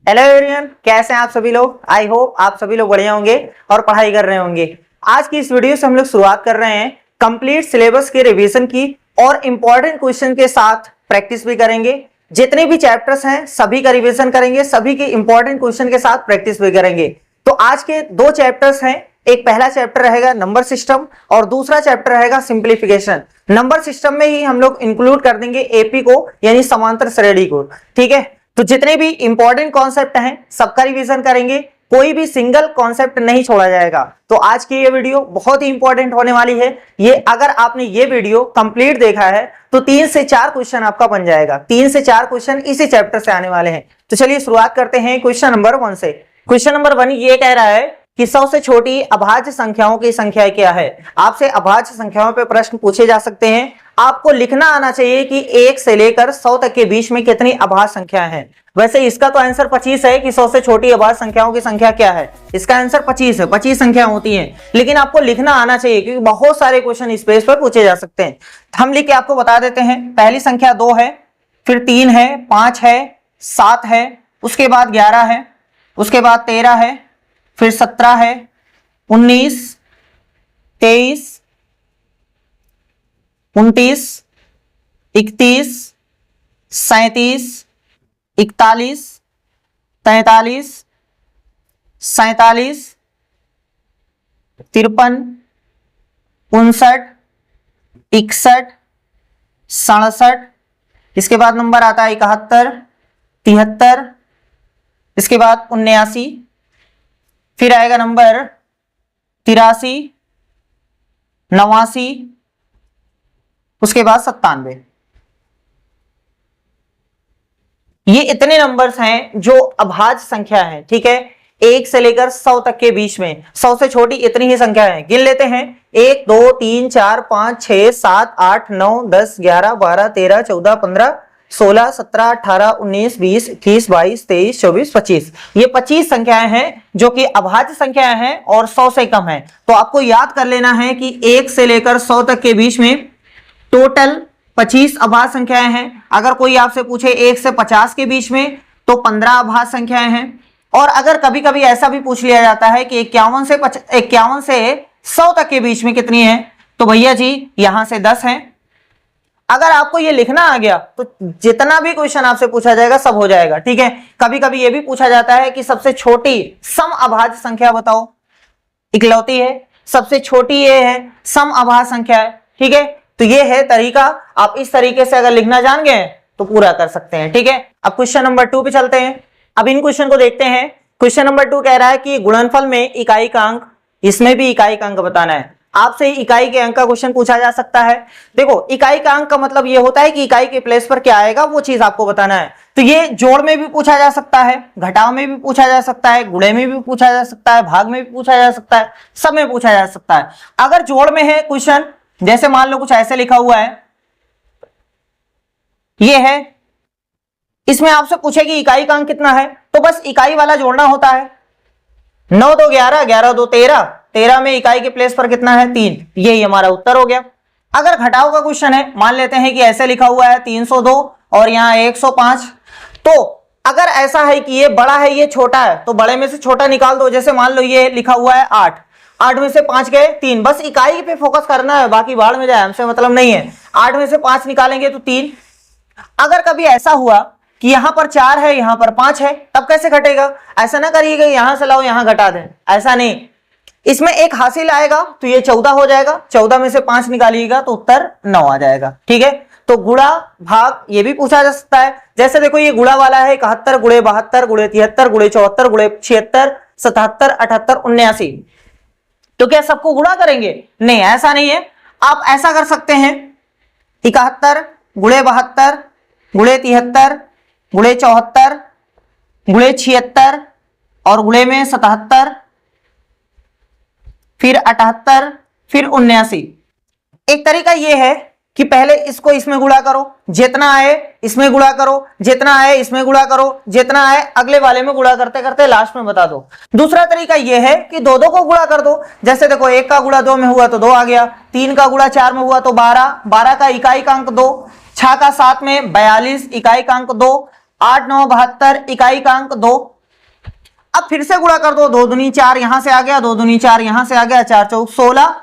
Hello everyone, कैसे हैं आप सभी लोग। आई होप आप सभी लोग बढ़िया होंगे और पढ़ाई कर रहे होंगे। आज की इस वीडियो से हम लोग शुरुआत कर रहे हैं कंप्लीट सिलेबस के रिवीजन की और इंपॉर्टेंट क्वेश्चन के साथ प्रैक्टिस भी करेंगे। जितने भी चैप्टर्स हैं सभी का रिवीजन करेंगे, सभी के इंपॉर्टेंट क्वेश्चन के साथ प्रैक्टिस भी करेंगे। तो आज के दो चैप्टर्स हैं, एक पहला चैप्टर रहेगा नंबर सिस्टम और दूसरा चैप्टर रहेगा सिंप्लीफिकेशन। नंबर सिस्टम में ही हम लोग इंक्लूड कर देंगे एपी को, यानी समांतर श्रेणी को। ठीक है, तो जितने भी इंपॉर्टेंट कॉन्सेप्ट हैं सबका रिवीजन करेंगे, कोई भी सिंगल कॉन्सेप्ट नहीं छोड़ा जाएगा। तो आज की ये वीडियो बहुत ही इंपॉर्टेंट होने वाली है। ये अगर आपने ये वीडियो कंप्लीट देखा है तो 3 से 4 क्वेश्चन आपका बन जाएगा। 3 से 4 क्वेश्चन इसी चैप्टर से आने वाले हैं। तो चलिए शुरुआत करते हैं क्वेश्चन नंबर 1 से। क्वेश्चन नंबर 1 ये कह रहा है कि 100 से छोटी अभाज्य संख्याओं की संख्या क्या है। आपसे अभाज्य संख्याओं पे प्रश्न पूछे जा सकते हैं। आपको लिखना आना चाहिए कि 1 से लेकर 100 तक के बीच में कितनी अभाज्य संख्या है। वैसे इसका तो आंसर 25 है कि 100 से छोटी अभाज्य संख्याओं की संख्या क्या है। इसका आंसर 25 है, 25 संख्या होती हैं, लेकिन आपको लिखना आना चाहिए क्योंकि बहुत सारे क्वेश्चन इस पेज पर पूछे जा सकते हैं। हम लिख के आपको बता देते हैं। पहली संख्या 2 है, फिर 3 है, 5 है, 7 है, उसके बाद 11 है, उसके बाद 13 है, फिर 17 है, 19, 23, 29, 31, 37, 41, 43, 47, 53, 59, 61, 67, इसके बाद नंबर आता है 71, 73, इसके बाद 79, फिर आएगा नंबर 83, 89, उसके बाद 97। ये इतने नंबर्स हैं जो अभाज्य संख्या है। ठीक है, 1 से लेकर 100 तक के बीच में, 100 से छोटी इतनी ही संख्या है। गिन लेते हैं। 1 2 3 4 5 6 7 8 9 10 11 12 13 14 15 16 17 18 19 20 21 22 23 24 25। ये 25 संख्याएं हैं जो कि अभाज्य संख्याएं हैं और 100 से कम है। तो आपको याद कर लेना है कि 1 से लेकर 100 तक के बीच में टोटल 25 अभाज्य संख्याएं हैं। अगर कोई आपसे पूछे 1 से 50 के बीच में तो 15 अभाज्य संख्याएं हैं। और अगर कभी कभी ऐसा भी पूछ लिया जाता है कि 51 से 100 तक के बीच में कितनी है, तो भैया जी यहां से 10 हैं। अगर आपको ये लिखना आ गया तो जितना भी क्वेश्चन आपसे पूछा जाएगा सब हो जाएगा। ठीक है, कभी कभी ये भी पूछा जाता है कि सबसे छोटी सम अभाज्य संख्या बताओ। इकलौती है, सबसे छोटी ये है, सम अभाज्य संख्या है। ठीक है, तो ये है तरीका। आप इस तरीके से अगर लिखना जान गए तो पूरा कर सकते हैं। ठीक है, अब क्वेश्चन नंबर 2 पे चलते हैं। अब इन क्वेश्चन को देखते हैं। क्वेश्चन नंबर 2 कह रहा है कि गुणनफल में इकाई का अंक, इसमें भी इकाई का अंक बताना है। आपसे इकाई के अंक का क्वेश्चन पूछा जा सकता है। देखो, इकाई का अंक का मतलब ये होता है कि इकाई के प्लेस पर क्या आएगा वो चीज आपको बताना है। तो ये जोड़ में भी पूछा जा सकता है, घटाव में भी पूछा जा सकता है, गुणे में भी पूछा जा सकता है, भाग में भी पूछा जा सकता है, सब में पूछा जा सकता है। अगर जोड़ में है क्वेश्चन, जैसे मान लो कुछ ऐसे लिखा हुआ है, ये है, इसमें आपसे पूछे कि इकाई का अंक कितना है, तो बस इकाई वाला जोड़ना होता है। 9 2 11, 11 2 13, 13 में इकाई के प्लेस पर कितना है 3, यही हमारा उत्तर हो गया। अगर घटाव का क्वेश्चन है, मान लेते हैं कि ऐसे लिखा हुआ है 302 और यहाँ 105, तो अगर ऐसा है कि ये बड़ा है ये छोटा है तो बड़े में से छोटा निकाल दो। जैसे मान लो ये लिखा हुआ है 8, 8 में से 5 गए 3, बस इकाई पे फोकस करना है, बाकी बाढ़ में जाए हमसे मतलब नहीं है। 8 में से 5 निकालेंगे तो 3। अगर कभी ऐसा हुआ कि यहां पर 4 है यहां पर 5 है, तब कैसे घटेगा। ऐसा ना करिएगा यहां से लाओ यहां घटा दें, ऐसा नहीं। इसमें एक हासिल आएगा तो ये 14 हो जाएगा, 14 में से 5 निकालिएगा तो उत्तर 9 आ जाएगा। ठीक है, तो गुणा भाग ये भी पूछा जा सकता है। जैसे देखो ये गुणा वाला है 71 गुणे 72 गुणे 73 गुणे 74 गुणे 76 77 78 79, तो क्या सबको गुणा करेंगे? नहीं, ऐसा नहीं है। आप ऐसा कर सकते हैं 71 गुणे 72 गुणे 73 गुणे 74 गुणे 76 और गुणे में 77, फिर 78, फिर 79। एक तरीका यह है कि पहले इसको इसमें गुणा करो, जितना आए इसमें गुणा करो, जितना आए इसमें गुणा करो, जितना आए अगले वाले में गुणा करते करते लास्ट में बता दो। दूसरा तरीका यह है कि दो को गुणा कर दो। जैसे देखो 1 का गुणा 2 में हुआ तो 2 आ गया, 3 का गुणा 4 में हुआ तो 12, 12 का इकाई का अंक 2, 6 का 7 में 42, इकाई का अंक 2, 8 9 72, इकाई का अंक 2। अब फिर से गुणा कर दो, 2 दूनी 4 यहां से आ गया, 2 दूनी 4 यहां से आ गया, 4 चौक 16,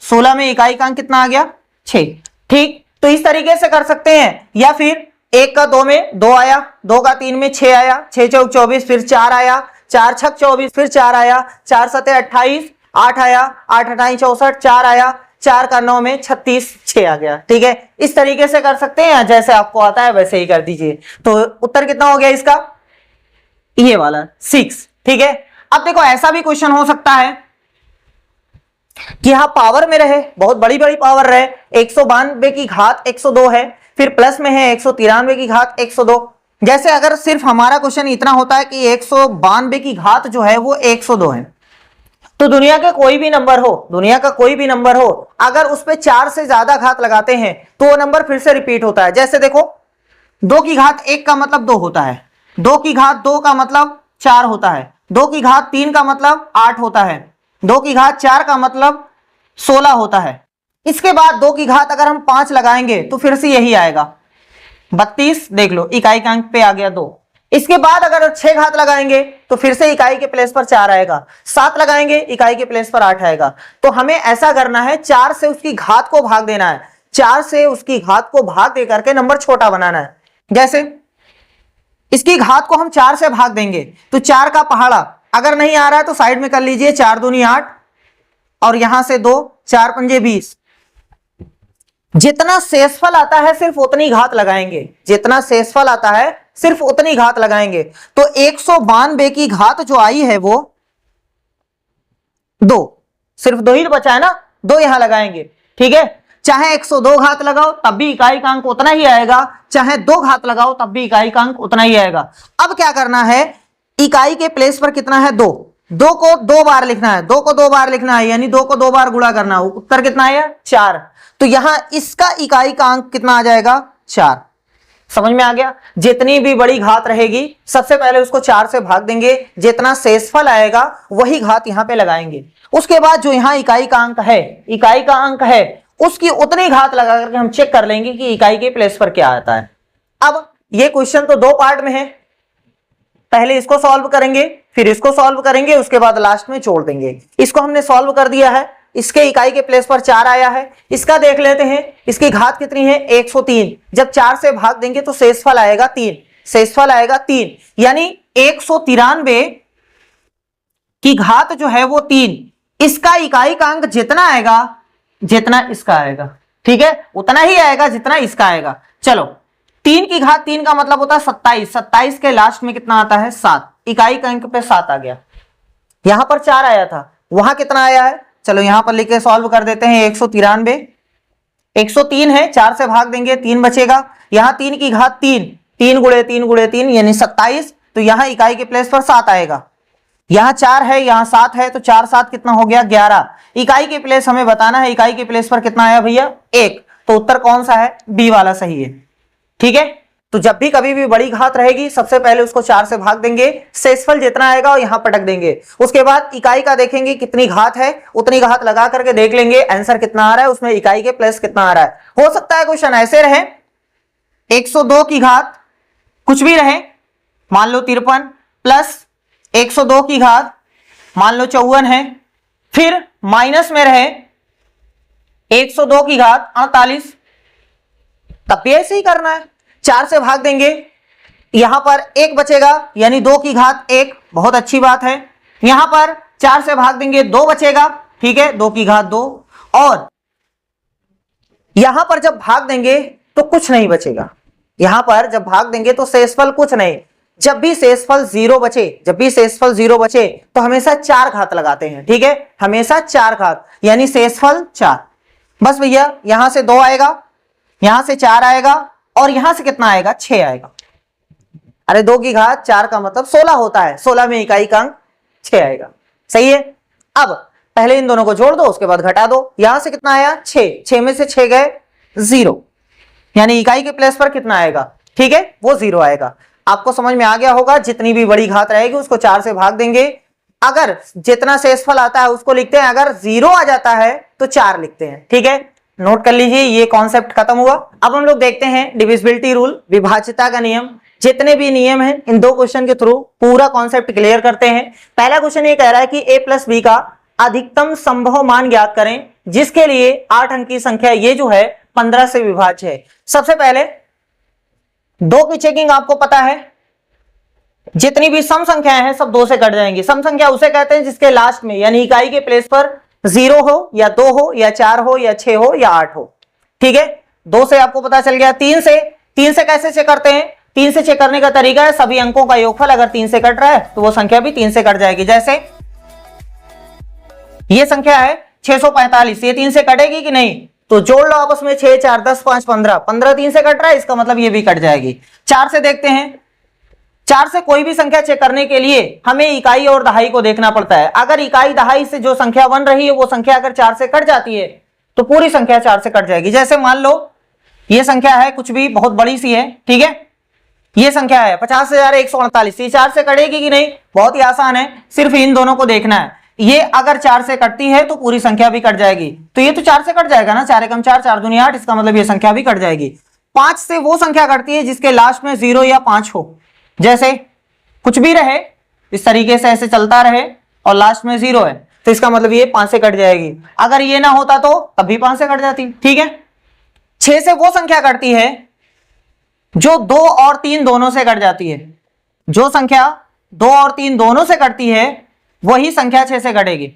16 में इकाई का अंक कितना आ गया 6। ठीक, तो इस तरीके से कर सकते हैं। या फिर 1 का 2 में 2 आया, 2 का 3 में 6 आया, 6 चौक 24, फिर 4 आया, 4 छक 24, फिर 4 आया, 4 सते 28, 8 आया, 8 28 64, 4 आया, 4 का 9 में 36, 6 आ गया। ठीक है, इस तरीके से कर सकते हैं, जैसे आपको आता है वैसे ही कर दीजिए। तो उत्तर कितना हो गया इसका, ये वाला 6। ठीक है, अब देखो ऐसा भी क्वेश्चन हो सकता है कि यहां पावर में रहे, बहुत बड़ी बड़ी पावर रहे, 192 की घात 102 है, फिर प्लस में है 193 की घात 102। जैसे अगर सिर्फ हमारा क्वेश्चन इतना होता है कि 192 की घात जो है वो 102 है, तो दुनिया के कोई भी नंबर हो, दुनिया का कोई भी नंबर हो, अगर उस पे 4 से ज्यादा घात लगाते हैं तो वो नंबर फिर से रिपीट होता है। जैसे देखो 2 की घात 1 का मतलब 2 होता है, 2 की घात 2 का मतलब 4 होता है, 2 की घात 3 का मतलब 8 होता है, 2 की घात 4 का मतलब 16 होता है। इसके बाद 2 की घात अगर हम 5 लगाएंगे तो फिर से यही आएगा 32, देख लो इकाई का अंक पे आ गया 2। इसके बाद अगर 6 घात लगाएंगे तो फिर से इकाई के प्लेस पर 4 आएगा, 7 लगाएंगे इकाई के प्लेस पर 8 आएगा। तो हमें ऐसा करना है, 4 से उसकी घात को भाग देना है, 4 से उसकी घात को भाग दे करके नंबर छोटा बनाना है। जैसे इसकी घात को हम 4 से भाग देंगे तो 4 का पहाड़ा अगर नहीं आ रहा है तो साइड में कर लीजिए, 4 दूनी 8 और यहां से 2, 4 पंजे 20। जितना शेषफल आता है सिर्फ उतनी घात लगाएंगे, जितना शेषफल आता है सिर्फ उतनी घात लगाएंगे। तो 192 की घात जो आई है वो 2, सिर्फ 2 ही बचा है ना, 2 यहां लगाएंगे। ठीक है, चाहे 102 घात लगाओ तब भी इकाई का अंक उतना ही आएगा, चाहे 2 घात लगाओ तब भी इकाई का अंक उतना ही आएगा। अब क्या करना है, इकाई के प्लेस पर कितना है 2, 2 को 2 बार लिखना है, 2 को 2 बार लिखना है, यानी 2 को 2 बार गुणा करना है। उत्तर कितना आया 4। तो यहां इसका इकाई का अंक कितना आ जाएगा 4। समझ में आ गया, जितनी भी बड़ी घात रहेगी सबसे पहले उसको 4 से भाग देंगे, जितना शेषफल आएगा वही घात यहां पे लगाएंगे। उसके बाद जो यहां इकाई का अंक है, इकाई का अंक है उसकी उतनी घात लगा करके हम चेक कर लेंगे कि इकाई के प्लेस पर क्या आता है। अब ये क्वेश्चन तो 2 पार्ट में है, पहले इसको सॉल्व करेंगे फिर इसको सॉल्व करेंगे, उसके बाद लास्ट में छोड़ देंगे। इसको हमने सॉल्व कर दिया है, इसके इकाई के प्लेस पर 4 आया है। इसका देख लेते हैं, इसकी घात कितनी है 103, जब 4 से भाग देंगे तो शेषफल आएगा 3, शेषफल आएगा 3, यानी 193 की घात जो है वो 3। इसका इकाई का अंक जितना आएगा, जितना इसका आएगा, ठीक है, उतना ही आएगा जितना इसका आएगा। चलो 3 की घात 3 का मतलब होता है 27, 27 के लास्ट में कितना आता है 7, इकाई का अंक पे 7 आ गया। यहां पर 4 आया था, वहां कितना आया है, चलो यहां पर लिख के सॉल्व कर देते हैं। 193, 103 है, 4 से भाग देंगे 3 बचेगा, यहां 3 की घात 3, 3 गुणे 3 गुणे 3 यानी 27, तो यहां इकाई के प्लेस पर 7 आएगा। यहां 4 है यहां 7 है, तो 4 7 कितना हो गया 11। इकाई के प्लेस हमें बताना है, इकाई के प्लेस पर कितना आया भैया 1, तो उत्तर कौन सा है, बी वाला सही है। ठीक है, तो जब भी कभी भी बड़ी घात रहेगी सबसे पहले उसको 4 से भाग देंगे, शेषफल जितना आएगा और यहां पटक देंगे। उसके बाद इकाई का देखेंगे कितनी घात है, उतनी घात लगा करके देख लेंगे आंसर कितना आ रहा है, उसमें इकाई के प्लेस कितना आ रहा है। हो सकता है क्वेश्चन ऐसे रहे 102 की घात कुछ भी रहे, मान लो 53 प्लस 102 की घात मान लो 54 है, फिर माइनस में रहे 102 की घात 48, तब भी ऐसे ही करना है, 4 से भाग देंगे, यहां पर 1 बचेगा यानी 2 की घात 1, बहुत अच्छी बात है। यहां पर 4 से भाग देंगे 2 बचेगा, ठीक है, 2 की घात 2, और यहां पर जब भाग देंगे तो कुछ नहीं बचेगा, यहां पर जब भाग देंगे तो शेषफल कुछ नहीं। जब भी शेषफल 0 बचे, जब भी शेषफल 0 बचे तो हमेशा 4 घात लगाते हैं, ठीक है, हमेशा 4 घात यानी शेषफल 4। बस भैया यहां से 2 आएगा, यहां से 4 आएगा और यहां से कितना आएगा 6 आएगा। अरे 2 की घात 4 का मतलब 16 होता है, 16 में इकाई का अंक 6 आएगा, सही है। अब पहले इन दोनों को जोड़ दो, उसके बाद घटा दो, यहां से कितना आया 6, 6 में से 6 गए 0, यानी इकाई के प्लेस पर कितना आएगा, ठीक है, वो 0 आएगा। आपको समझ में आ गया होगा, जितनी भी बड़ी घात रहेगी उसको 4 से भाग देंगे, अगर जितना शेषफल आता है उसको लिखते हैं, अगर 0 आ जाता है तो 4 लिखते हैं, ठीक है, नोट कर लीजिए, ये कॉन्सेप्ट खत्म हुआ। अब हम लोग देखते हैं डिविजिबिलिटी रूल, विभाज्यता का नियम। जितने भी नियम हैं इन 2 क्वेश्चन के थ्रू पूरा कॉन्सेप्ट क्लियर करते हैं। पहला क्वेश्चन ये कह रहा है कि a प्लस बी का अधिकतम संभव मान ज्ञात करें, जिसके लिए 8 अंक की संख्या ये जो है 15 से विभाज्य है। सबसे पहले 2 की चेकिंग आपको पता है, जितनी भी सम संख्याएं हैं सब 2 से कट जाएंगी। सम संख्या उसे कहते हैं जिसके लास्ट में यानी इकाई के प्लेस पर 0 हो या 2 हो या 4 हो या 6 हो या 8 हो। ठीक है, 2 से आपको पता चल गया। 3 से कैसे चेक करते हैं? 3 से चेक करने का तरीका है सभी अंकों का योगफल अगर 3 से कट रहा है तो वो संख्या भी 3 से कट जाएगी। जैसे ये संख्या है 645, ये 3 से कटेगी कि नहीं? तो जोड़ लो आपस में 6 4 10 5 15, 15 3 से कट रहा है, इसका मतलब ये भी कट जाएगी। 4 से देखते हैं। 4 से कोई भी संख्या चेक करने के लिए हमें इकाई और दहाई को देखना पड़ता है। अगर इकाई दहाई से जो संख्या बन रही है वो संख्या अगर 4 से कट जाती है तो पूरी संख्या 4 से कट जाएगी। जैसे मान लो ये संख्या है कुछ भी बहुत बड़ी सी है, ठीक है, ये संख्या है 50,148, ये 4 से कटेगी कि नहीं? बहुत ही आसान है, सिर्फ इन दोनों को देखना है। ये अगर 4 से कटती है तो पूरी संख्या भी कट जाएगी, तो ये तो 4 से कट जाएगा ना, 4 एकम 4 4 दूनी 8, इसका मतलब ये संख्या भी कट जाएगी। 5 से वो संख्या कटती है जिसके लास्ट में 0 या 5 हो। जैसे कुछ भी रहे इस तरीके से ऐसे चलता रहे और लास्ट में 0 है तो इसका मतलब ये 5 से कट जाएगी। अगर ये ना होता तो तब भी 5 से कट जाती। ठीक है, 6 से वो संख्या कटती है जो 2 और 3 दोनों से कट जाती है। जो संख्या 2 और 3 दोनों से कटती है वही संख्या 6 से कटेगी।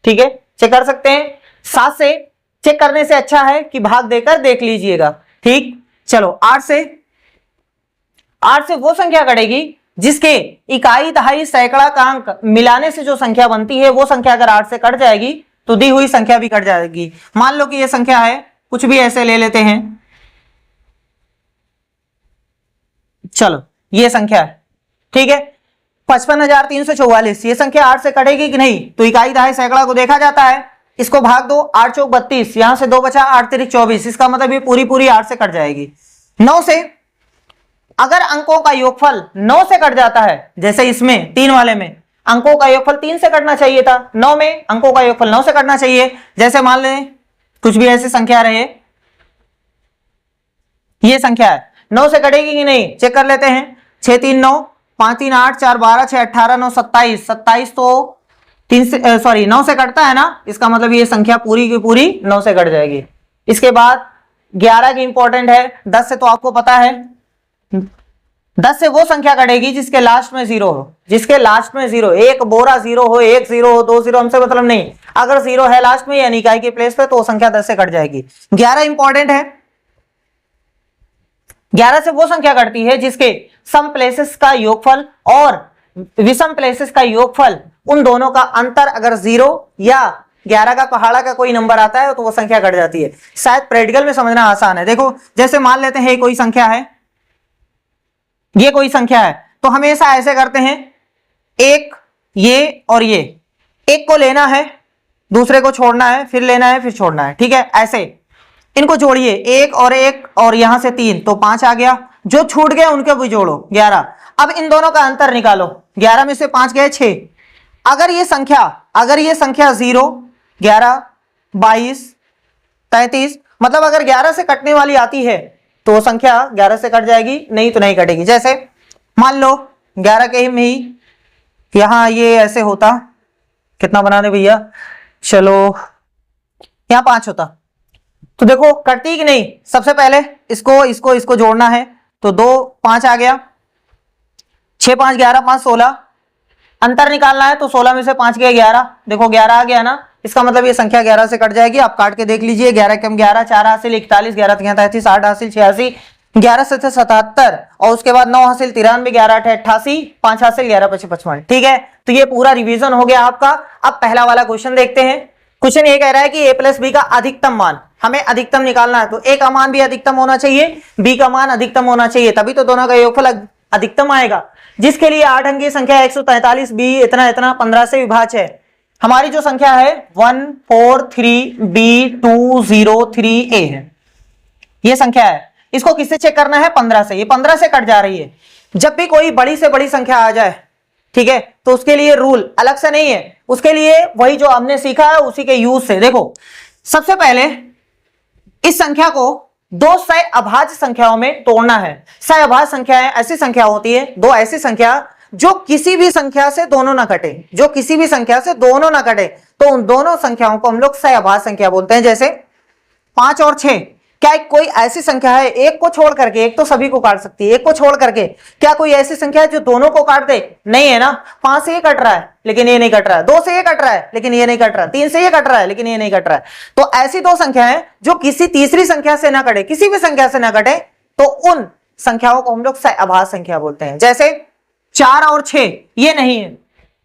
ठीक है, चेक कर सकते हैं। 7 से चेक करने से अच्छा है कि भाग देकर देख लीजिएगा। ठीक, चलो 8 से वो संख्या कटेगी जिसके इकाई दहाई सैकड़ा का अंक मिलाने से जो संख्या बनती है वो संख्या अगर 8 से कट जाएगी तो दी हुई संख्या भी कट जाएगी। मान लो कि ये संख्या है, कुछ भी ऐसे ले लेते हैं, चलो ये संख्या है, ठीक है, 55,344, ये संख्या 8 से कटेगी कि नहीं? तो इकाई दहाई सैकड़ा को देखा जाता है, इसको भाग दो, 8 चौक 32, यहां से 2 बचा, 8 तिरिक 24, इसका मतलब ये पूरी 8 से कट जाएगी। 9 से अगर अंकों का योगफल 9 से कट जाता है, जैसे इसमें 3 वाले में अंकों का योगफल 3 से कटना चाहिए था, 9 में अंकों का योगफल 9 से कटना चाहिए। जैसे मान लें कुछ भी ऐसी संख्या रहे, ये संख्या है, 9 से कटेगी कि नहीं चेक कर लेते हैं। 6 3 9, 5 3 8, 4 12, 6 18, 9 27, 27 तो 9 से कटता है ना, इसका मतलब ये संख्या पूरी की पूरी 9 से कट जाएगी। इसके बाद 11 की इंपॉर्टेंट है। 10 से तो आपको पता है, 10 से वो संख्या कटेगी जिसके लास्ट में 0 हो, जिसके लास्ट में 0, एक बोरा 0 हो, 1 0 हो, 2 0, हमसे मतलब नहीं, अगर 0 है लास्ट में यानी इकाई के प्लेस पे तो संख्या 10 से कट जाएगी। 11 इंपॉर्टेंट है। 11 से वो संख्या कटती है जिसके सम प्लेसेस का योगफल और विषम प्लेसेस का योगफल, उन दोनों का अंतर अगर 0 या 11 का पहाड़ा का कोई नंबर आता है तो वो संख्या कट जाती है। शायद प्रैक्टिकल में समझना आसान है। देखो जैसे मान लेते हैं कोई संख्या है, ये कोई संख्या है, तो हमेशा ऐसे करते हैं, एक ये और ये, एक को लेना है, दूसरे को छोड़ना है, फिर लेना है, फिर छोड़ना है। ठीक है, ऐसे इनको जोड़िए, एक और यहां से 3 तो 5 आ गया, जो छूट गया उनके भी जोड़ो 11। अब इन दोनों का अंतर निकालो, 11 में से 5 गए 6। अगर ये संख्या 0 11 22 33, मतलब अगर 11 से कटने वाली आती है तो संख्या 11 से कट जाएगी, नहीं तो नहीं कटेगी। जैसे मान लो 11 के में ही यहां ये ऐसे होता, कितना बना दे भैया, चलो यहां 5 होता, तो देखो कटती कि नहीं। सबसे पहले इसको जोड़ना है, तो 2 5 आ गया, 6 5 11, 5 16, अंतर निकालना है तो 16 में से 5 गए 11, देखो 11 आ गया ना, इसका मतलब ये संख्या 11 से कट जाएगी। आप काट के देख लीजिए, 11 कम 11, 4 हासिल 41, 11 33, 8 हासिल 86, 11 से 77 और उसके बाद 9 हासिल 93, 11 88, 5 हासिल 11 55। ठीक है, तो ये पूरा रिवीजन हो गया आपका। अब पहला वाला क्वेश्चन देखते हैं। क्वेश्चन ये कह रहा है कि a प्लस बी का अधिकतम मान, हमें अधिकतम निकालना है, तो a का मान भी अधिकतम होना चाहिए, b का मान अधिकतम होना चाहिए, तभी तो दोनों का योगफल अधिकतम आएगा। जिसके लिए 8 अंक की संख्या 143, b इतना 15 से विभाज्य है। हमारी जो संख्या है 143b203a है, ये संख्या है। इसको किससे चेक करना है? 15 से। ये 15 से कट जा रही है। जब भी कोई बड़ी से बड़ी संख्या आ जाए, ठीक है, तो उसके लिए रूल अलग से नहीं है, उसके लिए वही जो हमने सीखा है उसी के यूज से। देखो सबसे पहले इस संख्या को दो सह अभाज्य संख्याओं में तोड़ना है। सह अभाज्य संख्याएं ऐसी संख्या होती है, दो ऐसी संख्या जो किसी भी संख्या से दोनों ना कटे, जो किसी भी संख्या से दोनों ना कटे, तो उन दोनों संख्याओं को हम लोग सह अभाज्य संख्या बोलते हैं। जैसे 5 और 6, क्या कोई ऐसी संख्या है एक को छोड़ करके, एक तो सभी को काट सकती है, एक को छोड़ करके क्या कोई ऐसी संख्या है जो दोनों को काट दे? नहीं है ना। 5 से ये कट रहा है लेकिन ये नहीं कट रहा है, 2 से ये कट रहा है लेकिन ये नहीं कट रहा है, 3 से ये कट रहा है लेकिन ये नहीं कट रहा है। तो ऐसी दो संख्याएं जो किसी तीसरी संख्या से ना कटे, किसी भी संख्या से ना कटे, तो उन संख्याओं को हम लोग सह अभाज्य संख्या बोलते हैं। जैसे 4 और 6 ये नहीं है,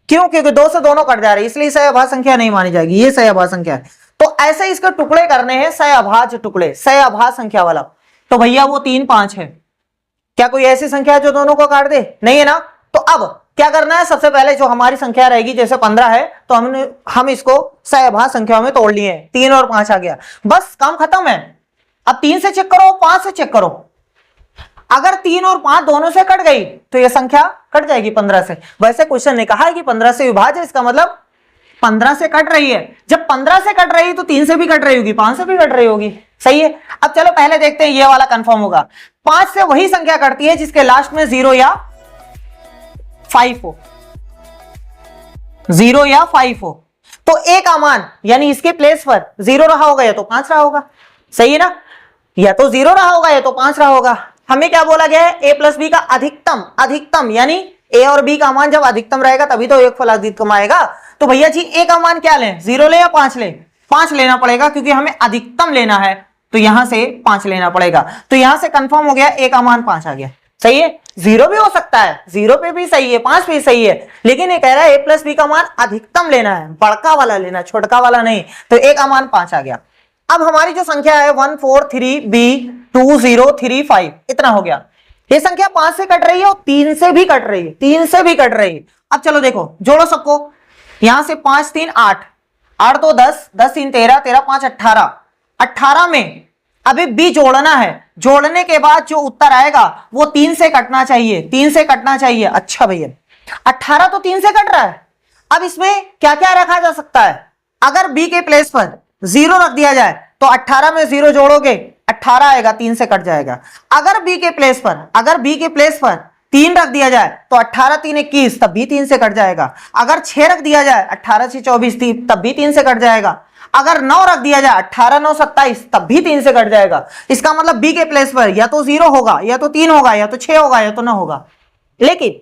क्यों? क्योंकि 2 से दोनों कट जा रहे हैं, इसलिए सह अभाज्य संख्या नहीं मानी जाएगी, ये सह अभाज्य संख्या है। तो ऐसे इसके टुकड़े करने हैं, सह अभाज्य टुकड़े, सह अभाज्य संख्या वाला। तो भैया वो 3, 5 है, क्या कोई ऐसी संख्या है जो दोनों को काट दे? नहीं है ना। तो अब क्या करना है? सबसे पहले जो हमारी संख्या रहेगी, जैसे 15 है तो हम इसको सह अभाज्य संख्याओं में तोड़ लिए, 3 और 5 आ गया, बस काम खत्म है। अब 3 से चेक करो, 5 से चेक करो, अगर 3 और 5 दोनों से कट गई तो ये संख्या कट जाएगी 15 से। वैसे क्वेश्चन ने कहा है कि 15 से विभाज्य, इसका मतलब 15 से कट रही है। जब 15 से कट रही है तो 3 से भी कट रही होगी, 5 से भी कट रही होगी, सही है। अब चलो पहले देखते हैं ये वाला कंफर्म होगा। 5 से वही संख्या कटती है जिसके लास्ट में 0 या 5 हो, 0 या 5 हो। तो ए का मान यानी इसके प्लेस पर 0 रहा होगा या तो 5 रहा होगा, सही है ना। या तो 0 रहा होगा या तो 5 रहा होगा। हमें क्या बोला गया है? ए प्लस बी का अधिकतम, अधिकतम यानी ए और बी का मान जब अधिकतम रहेगा तभी तो एक फल अधिकतम आएगा। तो भैया जी ए का मान क्या लें? 0 ले या 5 ले? 5 लेना पड़ेगा क्योंकि हमें अधिकतम लेना है, तो यहां से 5 लेना पड़ेगा। तो यहां से कंफर्म हो गया, ए का मान 5 आ गया, सही है। 0 भी हो सकता है, 0 पे भी सही है, 5 भी सही है, लेकिन ये कह रहा है ए प्लस बी का मान अधिकतम लेना है, बड़का वाला लेना, छोटका वाला नहीं। तो ए का मान 5 आ गया। अब हमारी जो संख्या है 1 4 3 b 2 0 3 5 इतना हो गया। ये संख्या 5 से कट रही है और 3 से भी कट रही है, 3 से भी कट रही है। अब चलो देखो, जोड़ो सबको। यहां से 5 3 8, 8 2 10, 10 3 13, 13 5 18, 18 में अभी b जोड़ना है। जोड़ने के बाद जो उत्तर आएगा वो 3 से कटना चाहिए, 3 से कटना चाहिए। अच्छा भैया 18 तो 3 से कट रहा है। अब इसमें क्या क्या रखा जा सकता है? अगर b के प्लेस पर 0 रख दिया जाए तो 18 में 0 जोड़ोगे 18 आएगा, 3 से कट जाएगा। अगर b के प्लेस पर 3 रख दिया जाए तो 18 3 21, तब भी 3 से कट जाएगा। अगर 6 रख दिया जाए 18 6 24 तब भी 3 से कट जाएगा। अगर 9 रख दिया जाए 18 9 27 तब भी 3 से कट जाएगा। इसका मतलब b के प्लेस पर या तो 0 होगा, या तो 3 होगा, या तो 6 होगा, या तो 9 होगा। लेकिन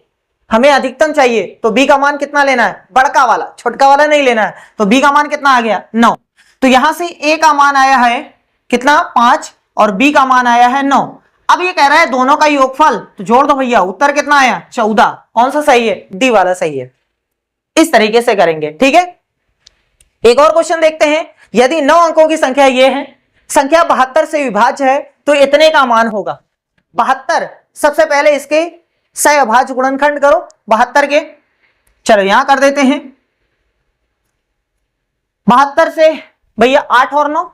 हमें अधिकतम चाहिए तो b का मान कितना लेना है? बड़का वाला, छोटका वाला नहीं लेना है। तो b का मान कितना आ गया? 9। तो यहां से a का मान आया है कितना? 5 और b का मान आया है 9। अब ये कह रहा है दोनों का योगफल, तो जोड़ दो भैया। उत्तर कितना आया? 14। कौन सा सही है? डी वाला सही है। इस तरीके से करेंगे, ठीक है। एक और क्वेश्चन देखते हैं। यदि 9 अंकों की संख्या ये है, संख्या 72 से विभाज्य है, तो इतने का मान होगा 72। सबसे पहले इसके सह अभाज्य गुणनखंड करो 72 के। चलो यहां कर देते हैं। 72 से भैया 8 और 9,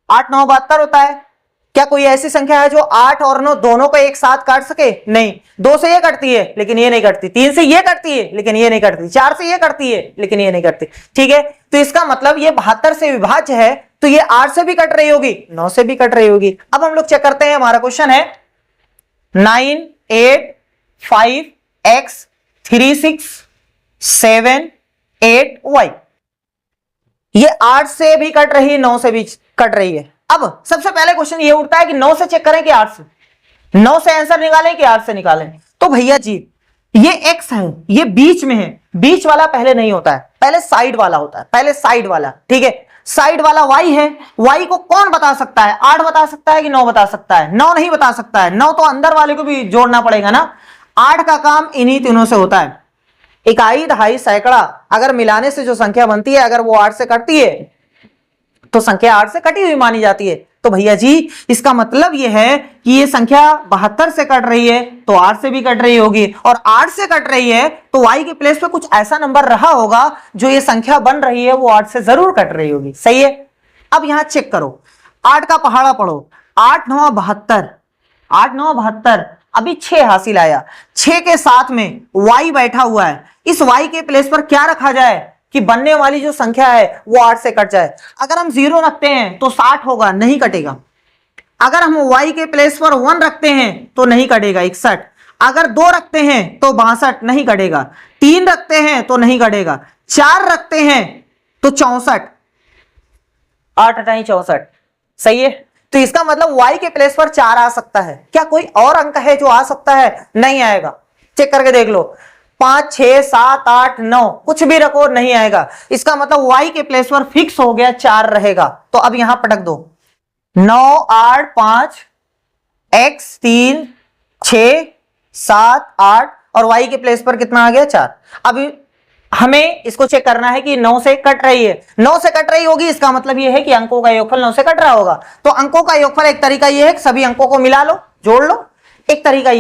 8 9 72 होता है। क्या कोई ऐसी संख्या है जो 8 और 9 दोनों को एक साथ काट सके? नहीं। 2 से ये कटती है लेकिन ये नहीं कटती, 3 से ये कटती है लेकिन ये नहीं कटती, 4 से ये कटती है लेकिन ये नहीं कटती, ठीक है। तो इसका मतलब ये 72 से विभाज्य है, तो ये 8 से भी कट रही होगी, 9 से भी कट रही होगी। अब हम लोग चेक करते हैं। हमारा क्वेश्चन है 9 8 5 x 3 6 7 8 y। ये 8 से भी कट रही है, 9 से भी कट रही है। अब सबसे पहले क्वेश्चन ये उठता है कि 9 से चेक करें कि 8 से, 9 से आंसर निकालें कि 8 से निकालें। तो भैया जी ये x है, ये बीच में है, बीच वाला पहले नहीं होता है, पहले साइड वाला होता है, पहले साइड वाला, ठीक है। साइड वाला y है, y को कौन बता सकता है? 8 बता सकता है कि 9 बता सकता है? 9 नहीं बता सकता है, 9 तो अंदर वाले को भी जोड़ना पड़ेगा ना। 8 का काम इन्हीं तीनों से होता है, इकाई दहाई सैकड़ा, अगर मिलाने से जो संख्या बनती है अगर वो 8 से कटती है तो संख्या 8 से कटी हुई मानी जाती है। तो भैया जी इसका मतलब ये है कि ये संख्या 72 से कट रही है तो 8 से भी कट रही होगी, और 8 से कट रही है तो y के प्लेस पे कुछ ऐसा नंबर रहा होगा जो ये संख्या बन रही है वो 8 से जरूर कट रही होगी, सही है। अब यहां चेक करो, 8 का पहाड़ा पढ़ो, 8 9 72, 8 9 72, अभी 6 हासिल आया, 6 के साथ में y बैठा हुआ है, इस y के प्लेस पर क्या रखा जाए? कि बनने वाली जो संख्या है वो 8 से कट जाए। अगर हम 0 रखते हैं तो 60 होगा, नहीं कटेगा। अगर हम y के प्लेस पर 1 रखते हैं तो नहीं कटेगा, 61। अगर 2 रखते हैं तो 62, नहीं कटेगा। 3 रखते हैं तो नहीं कटेगा। 4 रखते हैं तो 64, 8 अठाई 64, सही है। तो इसका मतलब y के प्लेस पर 4 आ सकता है। क्या कोई और अंक है जो आ सकता है? नहीं आएगा, चेक करके देख लो। 5 6 7 8 9 कुछ भी रखो, नहीं आएगा। इसका मतलब y के प्लेस पर फिक्स हो गया 4 रहेगा। तो अब यहां पटक दो, 9 8 5 x 3 6 7 8 और y के प्लेस पर कितना आ गया? 4। अब हमें इसको चेक करना है कि 9 से कट रही है। 9 से कट रही होगी, इसका मतलब यह है कि अंकों का योगफल 9 से कट रहा होगा। तो अंकों का योगफल एक तरीका यह है कि सभी अंकों को मिला लो, जोड़ लो। एक तरीका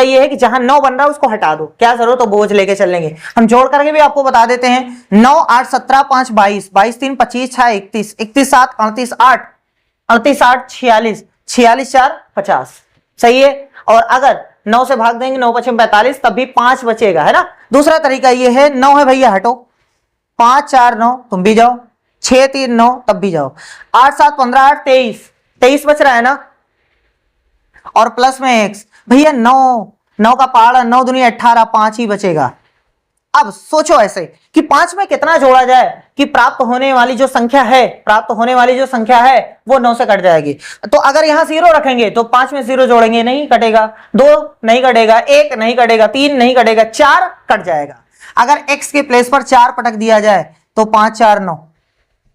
यह है कि जहां 9 बन रहा है उसको हटा दो, क्या जरूरत तो बोझ लेके चलेंगे। हम जोड़ करके भी आपको बता देते हैं। 9 8 17 5 22, 22 3 25 6 31, 31 7 38 8, 38 8 46, 46 4 50, सही है। और अगर 9 से भाग देंगे 9 5 45, तब भी 5 बचेगा, है ना। दूसरा तरीका ये है, 9 है भैया हटो, 5 4 9 तुम भी जाओ, 6 3 9 तब भी जाओ, 8 7 15 8 23, 23 बच रहा है ना। और प्लस में x, भैया 9 का पहाड़ा 9 दूनी 18, 5 ही बचेगा। अब सोचो ऐसे कि 5 में कितना जोड़ा जाए कि प्राप्त होने वाली जो संख्या है वो 9 से कट जाएगी। तो अगर यहां 0 रखेंगे तो 5 में 0 जोड़ेंगे, नहीं कटेगा। 2 नहीं कटेगा, 1 नहीं कटेगा, 3 नहीं कटेगा, 4 कट जाएगा। अगर x के प्लेस पर 4 पटक दिया जाए तो 5 4 9,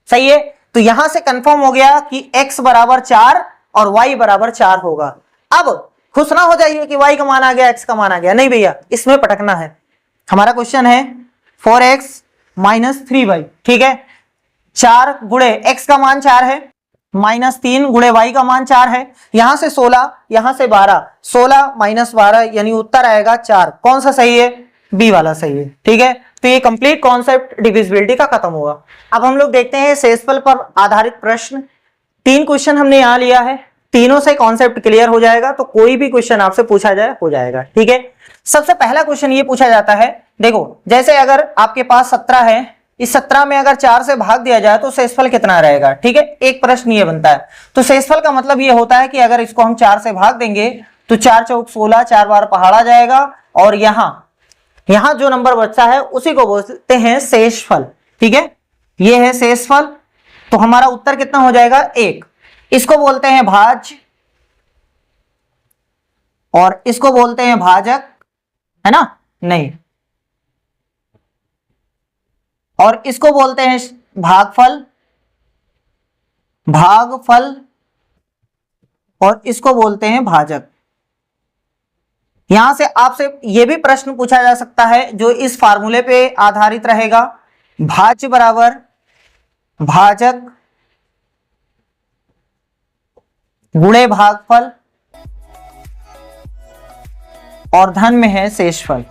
सही है। तो यहां से कंफर्म हो गया कि x बराबर 4 और y बराबर 4 होगा। अब खुश ना हो जाइए कि y का मान आ गया, x का मान आ गया, नहीं भैया, इसमें पटकना है। हमारा क्वेश्चन है 4x माइनस 3y, ठीक है। 4 गुणे x का मान 4 है, माइनस 3 गुणे y का मान 4 है। यहां से 16, यहां से 12, 16 माइनस 12 यानी उत्तर आएगा 4। कौन सा सही है? बी वाला सही है, ठीक है। तो ये कंप्लीट कॉन्सेप्ट डिविजिबिलिटी का खत्म हुआ। अब हम लोग देखते हैं शेषफल पर आधारित प्रश्न। 3 क्वेश्चन हमने यहां लिया है, तीनों से कॉन्सेप्ट क्लियर हो जाएगा, तो कोई भी क्वेश्चन आपसे पूछा जाए हो जाएगा, ठीक है। सबसे पहला क्वेश्चन ये पूछा जाता है, देखो जैसे अगर आपके पास 17 है, इस 17 में अगर 4 से भाग दिया जाए तो शेषफल कितना रहेगा, ठीक है। एक प्रश्न ये बनता है। तो शेषफल का मतलब ये होता है कि अगर इसको हम 4 से भाग देंगे तो 4 चौक 16, 4 बार पहाड़ा जाएगा और यहां जो नंबर बचता है उसी को बोलते हैं शेषफल, ठीक है। ये है शेषफल। तो हमारा उत्तर कितना हो जाएगा? 1। इसको बोलते हैं भाज्य और इसको बोलते हैं भाजक, है ना, नहीं, और इसको बोलते हैं भागफल और इसको बोलते हैं भाजक। यहां से आपसे यह भी प्रश्न पूछा जा सकता है जो इस फार्मूले पे आधारित रहेगा, भाज्य बराबर भाजक गुणे भागफल और धन में है शेषफल।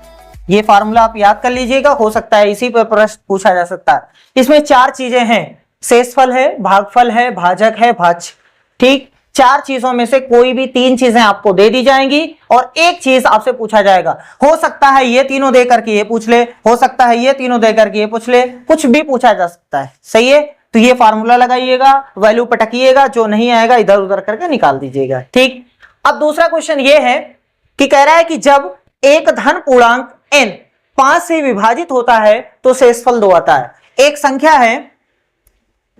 ये फार्मूला आप याद कर लीजिएगा, हो सकता है इसी पर प्रश्न पूछा जा सकता है। इसमें 4 चीजें हैं, शेषफल है, भागफल है, भाजक है, भाज्य, ठीक। 4 चीजों में से कोई भी 3 चीजें आपको दे दी जाएंगी और एक चीज आपसे पूछा जाएगा। हो सकता है ये तीनों दे करके ये पूछ ले, हो सकता है ये तीनों दे करके ये पूछ ले, कुछ भी पूछा जा सकता है, सही है। तो ये फार्मूला लगाइएगा, वैल्यू पटकिएगा, जो नहीं आएगा इधर उधर करके निकाल दीजिएगा, ठीक। अब दूसरा क्वेश्चन ये है कि कह रहा है कि जब एक धन पूर्णांक n 5 से विभाजित होता है तो शेषफल 2 आता है। एक संख्या है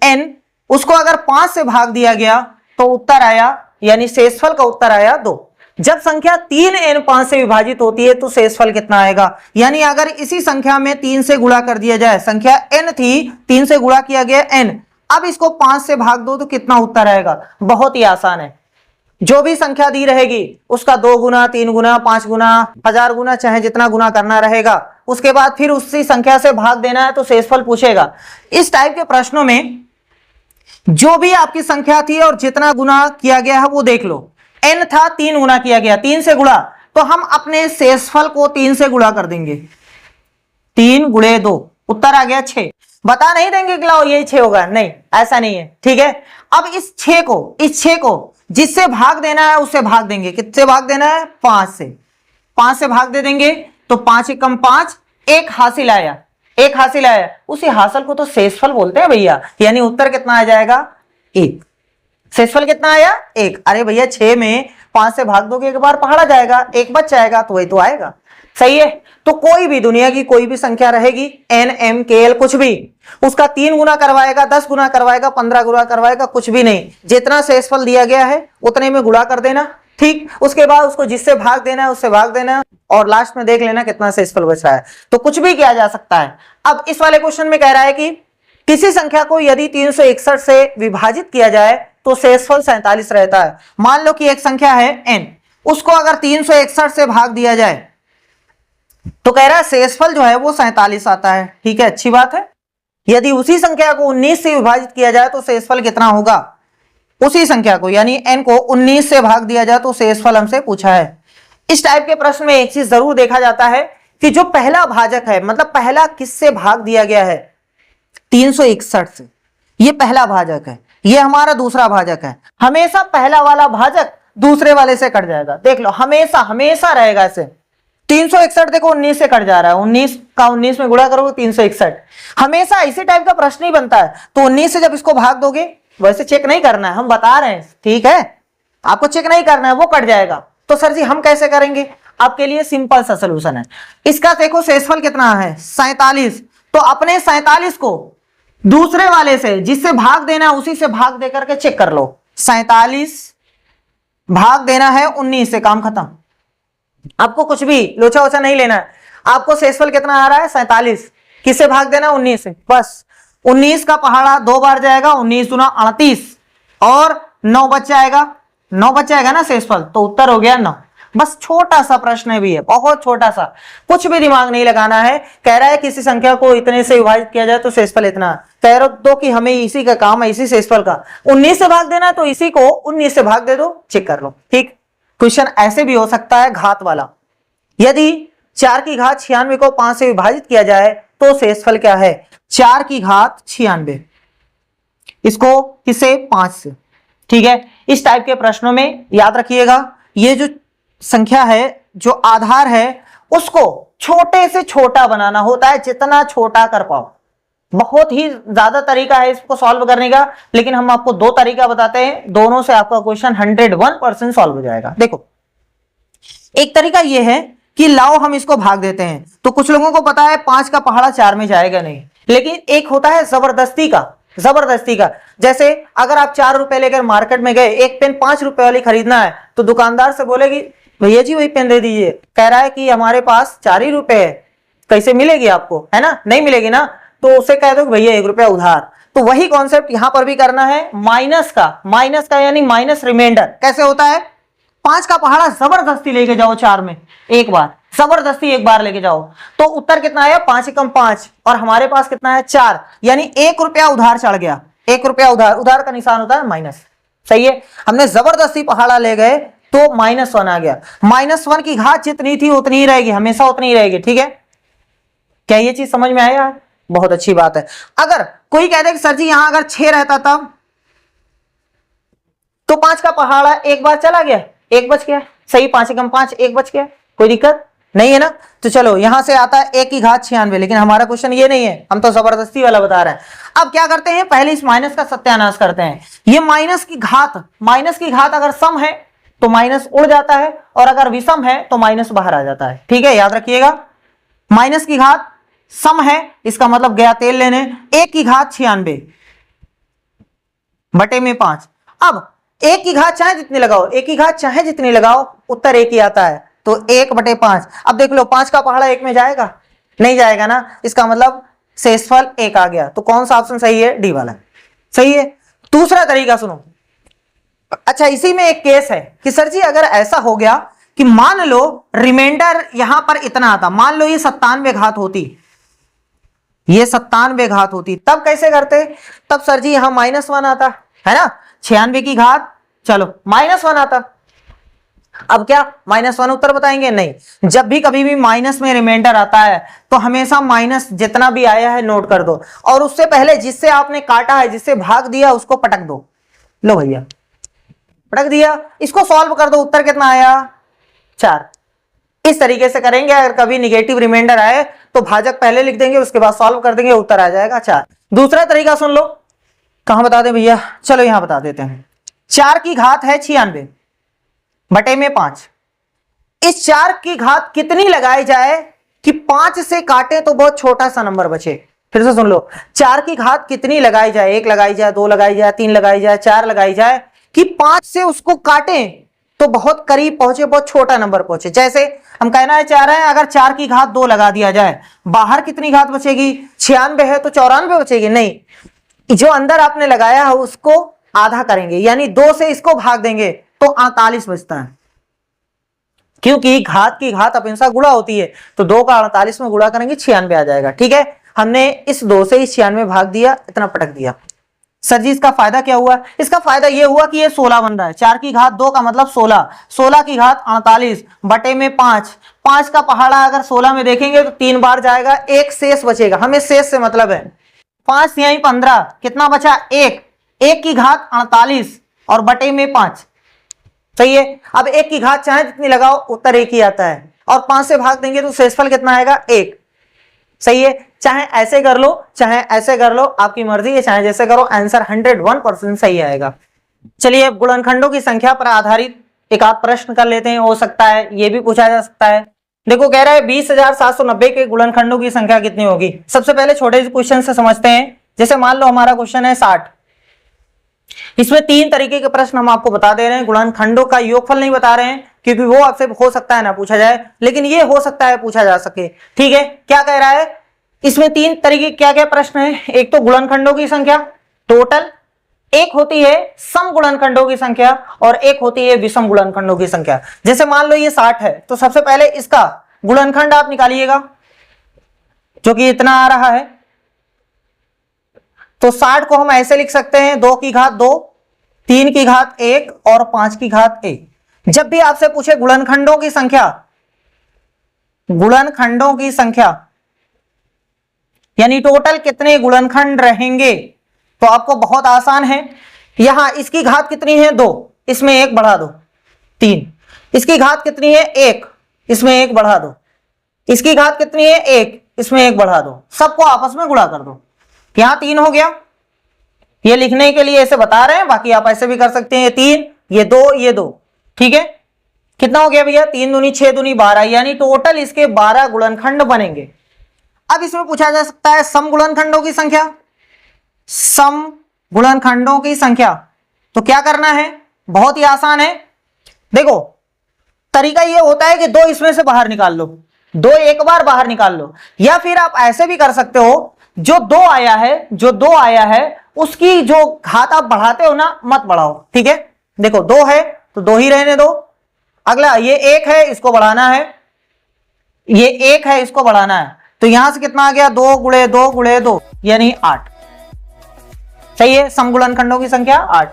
n, उसको अगर 5 से भाग दिया गया तो उत्तर आया, यानी शेषफल का उत्तर आया 2। जब संख्या 3n 5 से विभाजित होती है तो शेषफल कितना आएगा? यानी अगर इसी संख्या में 3 से गुणा कर दिया जाए, संख्या n थी, 3 से गुणा किया गया n, अब इसको 5 से भाग दो तो कितना उत्तर आएगा? बहुत ही आसान है। जो भी संख्या दी रहेगी उसका 2 गुना, 3 गुना, 5 गुना, 1000 गुना, चाहे जितना गुना करना रहेगा, उसके बाद फिर उसी संख्या से भाग देना है तो शेषफल पूछेगा। इस टाइप के प्रश्नों में जो भी आपकी संख्या थी और जितना गुना किया गया है वो देख लो। n था, 3 गुना किया गया, 3 से गुणा, तो हम अपने शेषफल को 3 से गुणा कर देंगे। 3 गुणे 2, उत्तर आ गया 6। बता नहीं देंगे कि लाओ यही 6 होगा, नहीं, ऐसा नहीं है, ठीक है। अब इस 6 को जिससे भाग देना है उससे भाग देंगे। किससे भाग देना है? 5 से। 5 से भाग दे देंगे तो 5 एकम 5, 1 हासिल आया, एक हासिल आया, उसी हासिल को तो शेषफल बोलते हैं भैया। यानी उत्तर कितना आ जाएगा, 1। शेषफल कितना आया, 1। अरे भैया 6 में 5 से भाग दोगे एक बार पहाड़ा जाएगा, 1 बच जाएगा, तो वही तो आएगा। सही है। तो कोई भी दुनिया की कोई भी संख्या रहेगी, एन एम के एल कुछ भी, उसका 3 गुना करवाएगा, 10 गुना करवाएगा, 15 गुना करवाएगा, कुछ भी नहीं, जितना शेषफल दिया गया है उतने में गुणा कर देना। ठीक, उसके बाद उसको जिससे भाग देना है उससे भाग देना, और लास्ट में देख लेना कितना शेषफल बच रहा है। तो कुछ भी किया जा सकता है। अब इस वाले क्वेश्चन में कह रहा है कि किसी संख्या को यदि 361 से विभाजित किया जाए तो शेषफल 47 रहता है। मान लो कि एक संख्या है n, उसको अगर 361 से भाग दिया जाए तो कह रहा है शेषफल जो है वो 47 आता है। ठीक है, अच्छी बात है। यदि उसी संख्या को 19 से विभाजित किया जाए तो शेषफल कितना होगा, उसी संख्या को यानी n को 19 से भाग दिया जाए तो शेषफल हमसे पूछा है। इस टाइप के प्रश्न में एक चीज जरूर देखा जाता है कि जो पहला भाजक है, मतलब पहला किससे भाग दिया गया है, 361 से, ये पहला भाजक है, ये हमारा दूसरा भाजक है। हमेशा पहला वाला भाजक दूसरे वाले से कट जाएगा, देख लो, हमेशा हमेशा रहेगा ऐसे। 361 देखो 19 से कट जा रहा है, 19 का 19 में गुणा करोगे 361, हमेशा इसी टाइप का प्रश्न ही बनता है। तो 19 से जब इसको भाग दोगे, वैसे चेक नहीं करना है, हम बता रहे हैं, ठीक है, आपको चेक नहीं करना है, वो कट जाएगा। तो सर जी हम कैसे करेंगे, आपके लिए सिंपल सा सोल्यूशन है। इसका देखो शेषफल कितना है, 47, तो अपने 47 को दूसरे वाले से जिससे भाग देना है उसी से भाग दे करके चेक कर लो। 47 भाग देना है 19 से, काम खत्म। आपको कुछ भी लोचा वोचा नहीं लेना है, आपको शेषफल कितना आ रहा है, 47, किससे भाग देना, 19 से, बस 19 का पहाड़ा 2 बार जाएगा, 19 दूना 38, और 9 बच जाएगा, 9 बच जाएगा ना शेषफल, तो उत्तर हो गया 9। बस छोटा सा प्रश्न है भी है, बहुत छोटा सा, कुछ भी दिमाग नहीं लगाना है। कह रहा है किसी संख्या को इतने से विभाजित किया जाए तो शेषफल इतना, कह रहे दो कि हमें इसी का काम है, इसी शेषफल का 19 से भाग देना है, तो इसी को 19 से भाग दे दो, चेक कर लो। ठीक, क्वेश्चन ऐसे भी हो सकता है घात वाला, यदि 4 की घात 96 को 5 से विभाजित किया जाए तो शेषफल क्या है, 4 की घात 96, इसको किसे, 5 से। ठीक है, इस टाइप के प्रश्नों में याद रखिएगा, ये जो संख्या है, जो आधार है, उसको छोटे से छोटा बनाना होता है, जितना छोटा कर पाओ। बहुत ही ज्यादा तरीका है इसको सॉल्व करने का, लेकिन हम आपको 2 तरीका बताते हैं, दोनों से आपका क्वेश्चन 101% सॉल्व हो जाएगा। देखो, एक तरीका यह है कि लाओ हम इसको भाग देते हैं, तो कुछ लोगों को पता है 5 का पहाड़ा 4 में जाएगा नहीं, लेकिन एक होता है जबरदस्ती का, जैसे अगर आप 4 रुपए लेकर मार्केट में गए, एक पेन 5 रुपए वाली खरीदना है, तो दुकानदार से बोलेगी भैया जी वही पेन दे दीजिए, कह रहा है कि हमारे पास 4 ही रुपए है, कैसे मिलेगी आपको, है ना, नहीं मिलेगी ना, तो उसे कह दो भैया 1 रुपया उधार। तो वही कॉन्सेप्ट यहां पर भी करना है, माइनस का यानी माइनस रिमाइंडर। कैसे होता है, 5 का पहाड़ा जबरदस्ती लेके जाओ 4 में, एक बार जबरदस्ती एक बार लेके जाओ, तो उत्तर कितना आया, 5 एकम 5, और हमारे पास कितना है 4, यानी 1 रुपया उधार चढ़ गया, 1 रुपया उधार का निशान होता है माइनस। सही है, हमने जबरदस्ती पहाड़ा ले गए तो -1 आ गया। -1 की घात जितनी थी उतनी ही रहेगी, हमेशा उतनी ही रहेगी। ठीक है, क्या ये चीज समझ में आया, बहुत अच्छी बात है। अगर कोई कह दे कि सर जी यहां अगर 6 रहता तब, तो 5 का पहाड़ा एक बार चला गया, 1 बच गया, सही, 5 एकम 5, 1 बच गया, कोई दिक्कत नहीं है ना। तो चलो यहां से आता है 1 की घात 96, लेकिन हमारा क्वेश्चन ये नहीं है, हम तो जबरदस्ती वाला बता रहे हैं। अब क्या करते हैं, पहले इस माइनस का सत्यानाश करते हैं। ये माइनस की घात अगर सम है तो माइनस उड़ जाता है, और अगर विषम है तो माइनस बाहर आ जाता है। ठीक है, याद रखिएगा, माइनस की घात सम है, इसका मतलब गया तेल लेने, 1 की घात 96 बटे में 5। अब 1 की घात चाहे जितनी लगाओ, 1 की घात चाहे जितनी लगाओ, उत्तर 1 ही आता है, तो 1 बटे 5। अब देख लो 5 का पहाड़ा 1 में जाएगा, नहीं जाएगा ना, इसका मतलब शेषफल 1 आ गया। तो कौन सा ऑप्शन सही है, डी वाला सही है। दूसरा तरीका सुनो, अच्छा इसी में एक केस है कि सर जी अगर ऐसा हो गया कि मान लो रिमाइंडर यहां पर इतना आता, मान लो ये 97 घात होती, ये 97 घात होती, तब कैसे करते, तब सर जी यहां -1 आता है ना, 96 की घात, चलो -1 आता। अब क्या -1 उत्तर बताएंगे, नहीं, जब भी कभी भी माइनस में रिमाइंडर आता है तो हमेशा माइनस जितना भी आया है नोट कर दो, और उससे पहले जिससे आपने काटा है, जिससे भाग दिया, उसको पटक दो। लो भैया पटक दिया, इसको सॉल्व कर दो, उत्तर कितना आया, 4। इस तरीके से करेंगे। अगर कभी निगेटिव रिमाइंडर आए तो भाजक पहले लिख देंगे, उसके बाद सॉल्व कर देंगे, उत्तर आ जाएगा 4। दूसरा तरीका सुन लो, कहां बता दें भैया, चलो यहां बता देते हैं। 4 की घात है 96 बटे में 5। इस 4 की घात कितनी लगाई जाए कि 5 से काटे तो बहुत छोटा सा नंबर बचे। फिर से सुन लो, 4 की घात कितनी लगाई जाए, 1 लगाई जाए, 2 लगाई जाए, 3 लगाई जाए, 4 लगाई जाए कि 5 से उसको काटें तो बहुत करीब पहुंचे, बहुत छोटा नंबर पहुंचे। जैसे हम कहना चाह रहे हैं अगर 4 की घात 2 लगा दिया जाए, बाहर कितनी घात बचेगी, 96 है तो 94 बचेगी, नहीं, जो अंदर आपने लगाया है उसको आधा करेंगे, यानी 2 से इसको भाग देंगे तो 48 बचता है। क्योंकि घात की घात हमेशा गुणा होती है, तो 2 का 48 में गुणा करेंगे 96 आ जाएगा। ठीक है, हमने इस 2 से इस 96 भाग दिया, इतना पटक दिया। सर जी इसका फायदा क्या हुआ? इसका फायदा ये हुआ कि ये 16 बन रहा है। 4 की घात 2 का मतलब 16, 16 की घात 48 बटे में 5, 5 का पहाड़ा अगर 16 में देखेंगे तो 3 बार जाएगा, एक शेष बचेगा, हमें शेष से मतलब है। 5 यहीं 15, कितना बचा? 1, 1 की घात 48 और बटे में 5, सही है। अब 1 की घात चाहे जितनी लगाओ उत्तर 1 ही आता है, और 5 से भाग देंगे तो शेषफल कितना आएगा? 1, सही है। चाहे ऐसे कर लो चाहे ऐसे कर लो, आपकी मर्जी है, चाहे जैसे करो, आंसर 101% सही आएगा। चलिए अब गुणनखंडों की संख्या पर आधारित एक आध प्रश्न कर लेते हैं, हो सकता है ये भी पूछा जा सकता है। देखो कह रहा है 20,790 के गुणनखंडों की संख्या कितनी होगी। सबसे पहले छोटे से क्वेश्चन से समझते हैं। जैसे मान लो हमारा क्वेश्चन है 60, इसमें 3 तरीके के प्रश्न हम आपको बता दे रहे हैं। गुणनखंडों का योगफल नहीं बता रहे हैं क्योंकि वो आपसे हो सकता है ना पूछा जाए, लेकिन ये हो सकता है पूछा जा सके। ठीक है, क्या कह रहा है इसमें 3 तरीके क्या क्या प्रश्न है। एक तो गुणनखंडों की संख्या टोटल, एक होती है सम गुणनखंडों की संख्या और एक होती है विषम गुणनखंडों की संख्या। जैसे मान लो ये 60 है तो सबसे पहले इसका गुणनखंड आप निकालिएगा जो कि इतना आ रहा है। तो 60 को हम ऐसे लिख सकते हैं 2 की घात 2, 3 की घात 1 और 5 की घात 1। जब भी आपसे पूछे गुणनखंडों की संख्या, गुणनखंडों की संख्या यानी टोटल कितने गुणनखंड रहेंगे, तो आपको बहुत आसान है। यहां इसकी घात कितनी है? 2, इसमें 1 बढ़ा दो 3। इसकी घात कितनी है? 1, इसमें 1 बढ़ा दो। इसकी घात कितनी है? 1, इसमें 1 बढ़ा दो। सबको आपस में गुणा कर दो। यहां 3 हो गया, ये लिखने के लिए ऐसे बता रहे हैं, बाकी आप ऐसे भी कर सकते हैं। 3, ये 2, ये 2, ठीक है। कितना हो गया भैया? 3 दूनी 6 दूनी 12, यानी टोटल इसके 12 गुणनखंड बनेंगे। अब इसमें पूछा जा सकता है सम गुणनखंडों की संख्या, सम गुणनखंडों की संख्या। तो क्या करना है? बहुत ही आसान है। देखो तरीका ये होता है कि 2 इसमें से बाहर निकाल लो, 2 एक बार बाहर निकाल लो, या फिर आप ऐसे भी कर सकते हो, जो 2 आया है, जो 2 आया है उसकी जो घात आप बढ़ाते हो ना, मत बढ़ाओ। ठीक है, देखो 2 है तो 2 ही रहने दो। अगला ये 1 है, इसको बढ़ाना है, ये 1 है, इसको बढ़ाना है। तो यहां से कितना आ गया? 2 गुणे 2 गुणे 2 यानी 8, सही है। सम गुणनखंडों की संख्या 8।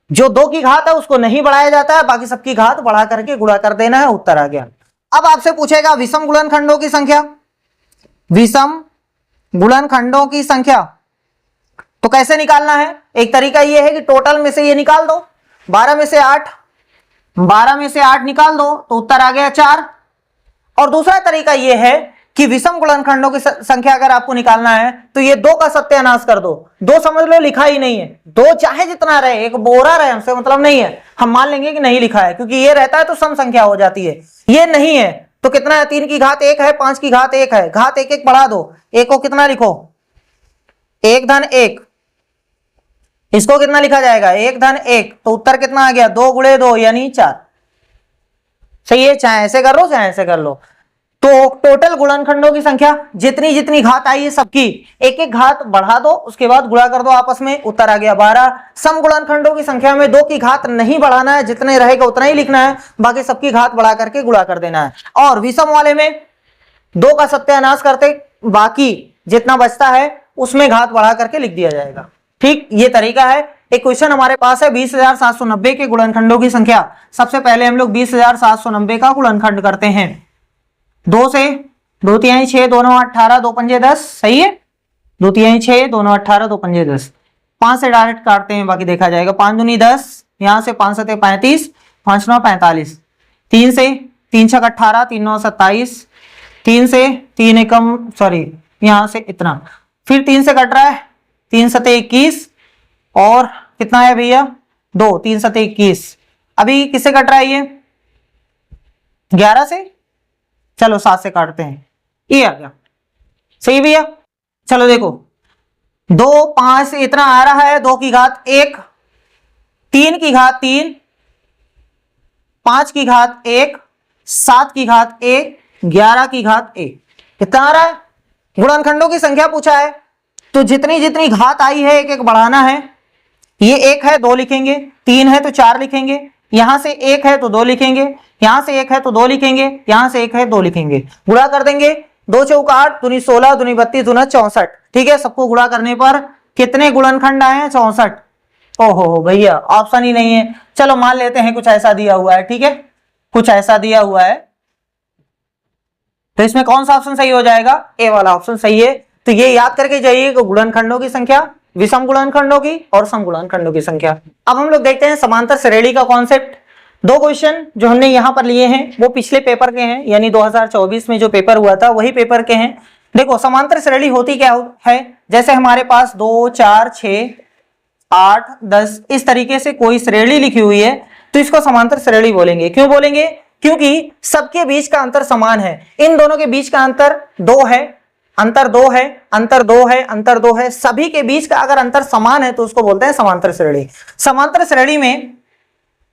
जो 2 की घात है उसको नहीं बढ़ाया जाता है, बाकी सबकी घात बढ़ा करके गुणा कर देना है, उत्तर आ गया। अब आपसे पूछेगा विषम गुणनखंडों की संख्या, विषम गुणनखंडों की संख्या तो कैसे निकालना है? एक तरीका यह है कि टोटल में से ये निकाल दो, 12 में से 8, 12 में से 8 निकाल दो तो उत्तर आ गया 4। और दूसरा तरीका यह है कि विषम गुणनखंडों की संख्या अगर आपको निकालना है तो ये 2 का सत्यानाश कर दो। 2 समझ लो लिखा ही नहीं है, 2 चाहे जितना रहे, एक बोरा रहे, हमसे मतलब नहीं है, हम मान लेंगे कि नहीं लिखा है, क्योंकि ये रहता है तो सम संख्या हो जाती है। ये नहीं है तो कितना है? 3 की घात 1 है, 5 की घात 1 है, घात 1 1 बढ़ा दो, 1 को कितना लिखो? 1 धन 1, इसको कितना लिखा जाएगा? 1 धन 1, तो उत्तर कितना आ गया? 2 गुणे 2 यानी 4, सही है। चाहे ऐसे कर लो चाहे ऐसे कर लो। तो टोटल गुणनखंडों की संख्या जितनी जितनी घात आई है सबकी एक एक घात बढ़ा दो, उसके बाद गुणा कर दो आपस में, उत्तर आ गया 12। सम गुणनखंडों की संख्या में 2 की घात नहीं बढ़ाना है, जितने रहेगा उतना ही लिखना है, बाकी सबकी घात बढ़ा करके गुणा कर देना है। और विषम वाले में 2 का सत्यानाश करते, बाकी जितना बचता है उसमें घात बढ़ा करके लिख दिया जाएगा। ठीक, ये तरीका है। एक क्वेश्चन हमारे पास है 20,790 के गुणनखंडों की संख्या। सबसे पहले हम लोग 20,790 का गुणनखंड करते हैं। 2 से 2 तिहाई 6, 2 9 18, 2 पंजे 10, सही है। 2 तिहाई 6, 2 9 18, 2 पंजे 10। 5 से डायरेक्ट काटते हैं, बाकी देखा जाएगा। 5 दूनी 10, यहां से 5 सते 35, 5 9 45, 3 से 3 छक 18, 3 9 27, 3 से 3 एकम सॉरी यहां से इतना, फिर 3 से कट रहा है, 3 सते 21 और कितना है भैया 2, 3 सते 21। अभी किससे कट रहा है ये 11 से, चलो 7 से काटते हैं, ये आ गया सही भैया। चलो देखो 2 5 से इतना आ रहा है, 2 की घात 1, 3 की घात 3, 5 की घात 1, 7 की घात 1, 11 की घात 1, कितना आ रहा है। गुणनखंडों की संख्या पूछा है तो जितनी जितनी घात आई है एक एक बढ़ाना है। ये 1 है 2 लिखेंगे, 3 है तो 4 लिखेंगे, यहां से 1 है तो 2 लिखेंगे, यहां से 1 है तो 2 लिखेंगे, यहां से 1 है 2 लिखेंगे, गुणा कर देंगे। 2 चौका 8, दूनी 16, दूनी 32, दूना 64। ठीक है, सबको गुणा करने पर कितने गुणनखंड आए हैं 64। ओहो भैया ऑप्शन ही नहीं है। चलो मान लेते हैं कुछ ऐसा दिया हुआ है, ठीक है कुछ ऐसा दिया हुआ है, तो इसमें कौन सा ऑप्शन सही हो जाएगा, ए वाला ऑप्शन सही है। तो ये याद करके जाइए कि गुणनखंडों की संख्या, विषम गुणनखंडों की और सम गुणनखंडों की संख्या। अब हम लोग देखते हैं समांतर श्रेणी का कॉन्सेप्ट। 2 क्वेश्चन जो हमने यहां पर लिए हैं वो पिछले पेपर के हैं, यानी 2024 में जो पेपर हुआ था वही पेपर के हैं। देखो समांतर श्रेणी होती क्या है, जैसे हमारे पास 2 4 6 8 10 इस तरीके से कोई श्रेणी लिखी हुई है तो इसको समांतर श्रेणी बोलेंगे। क्यों बोलेंगे, क्योंकि सबके बीच का अंतर समान है। इन दोनों के बीच का अंतर 2 है, अंतर 2 है, अंतर 2 है, अंतर 2 है, सभी के बीच का अगर अंतर समान है तो उसको बोलते हैं समांतर श्रेणी। समांतर श्रेणी में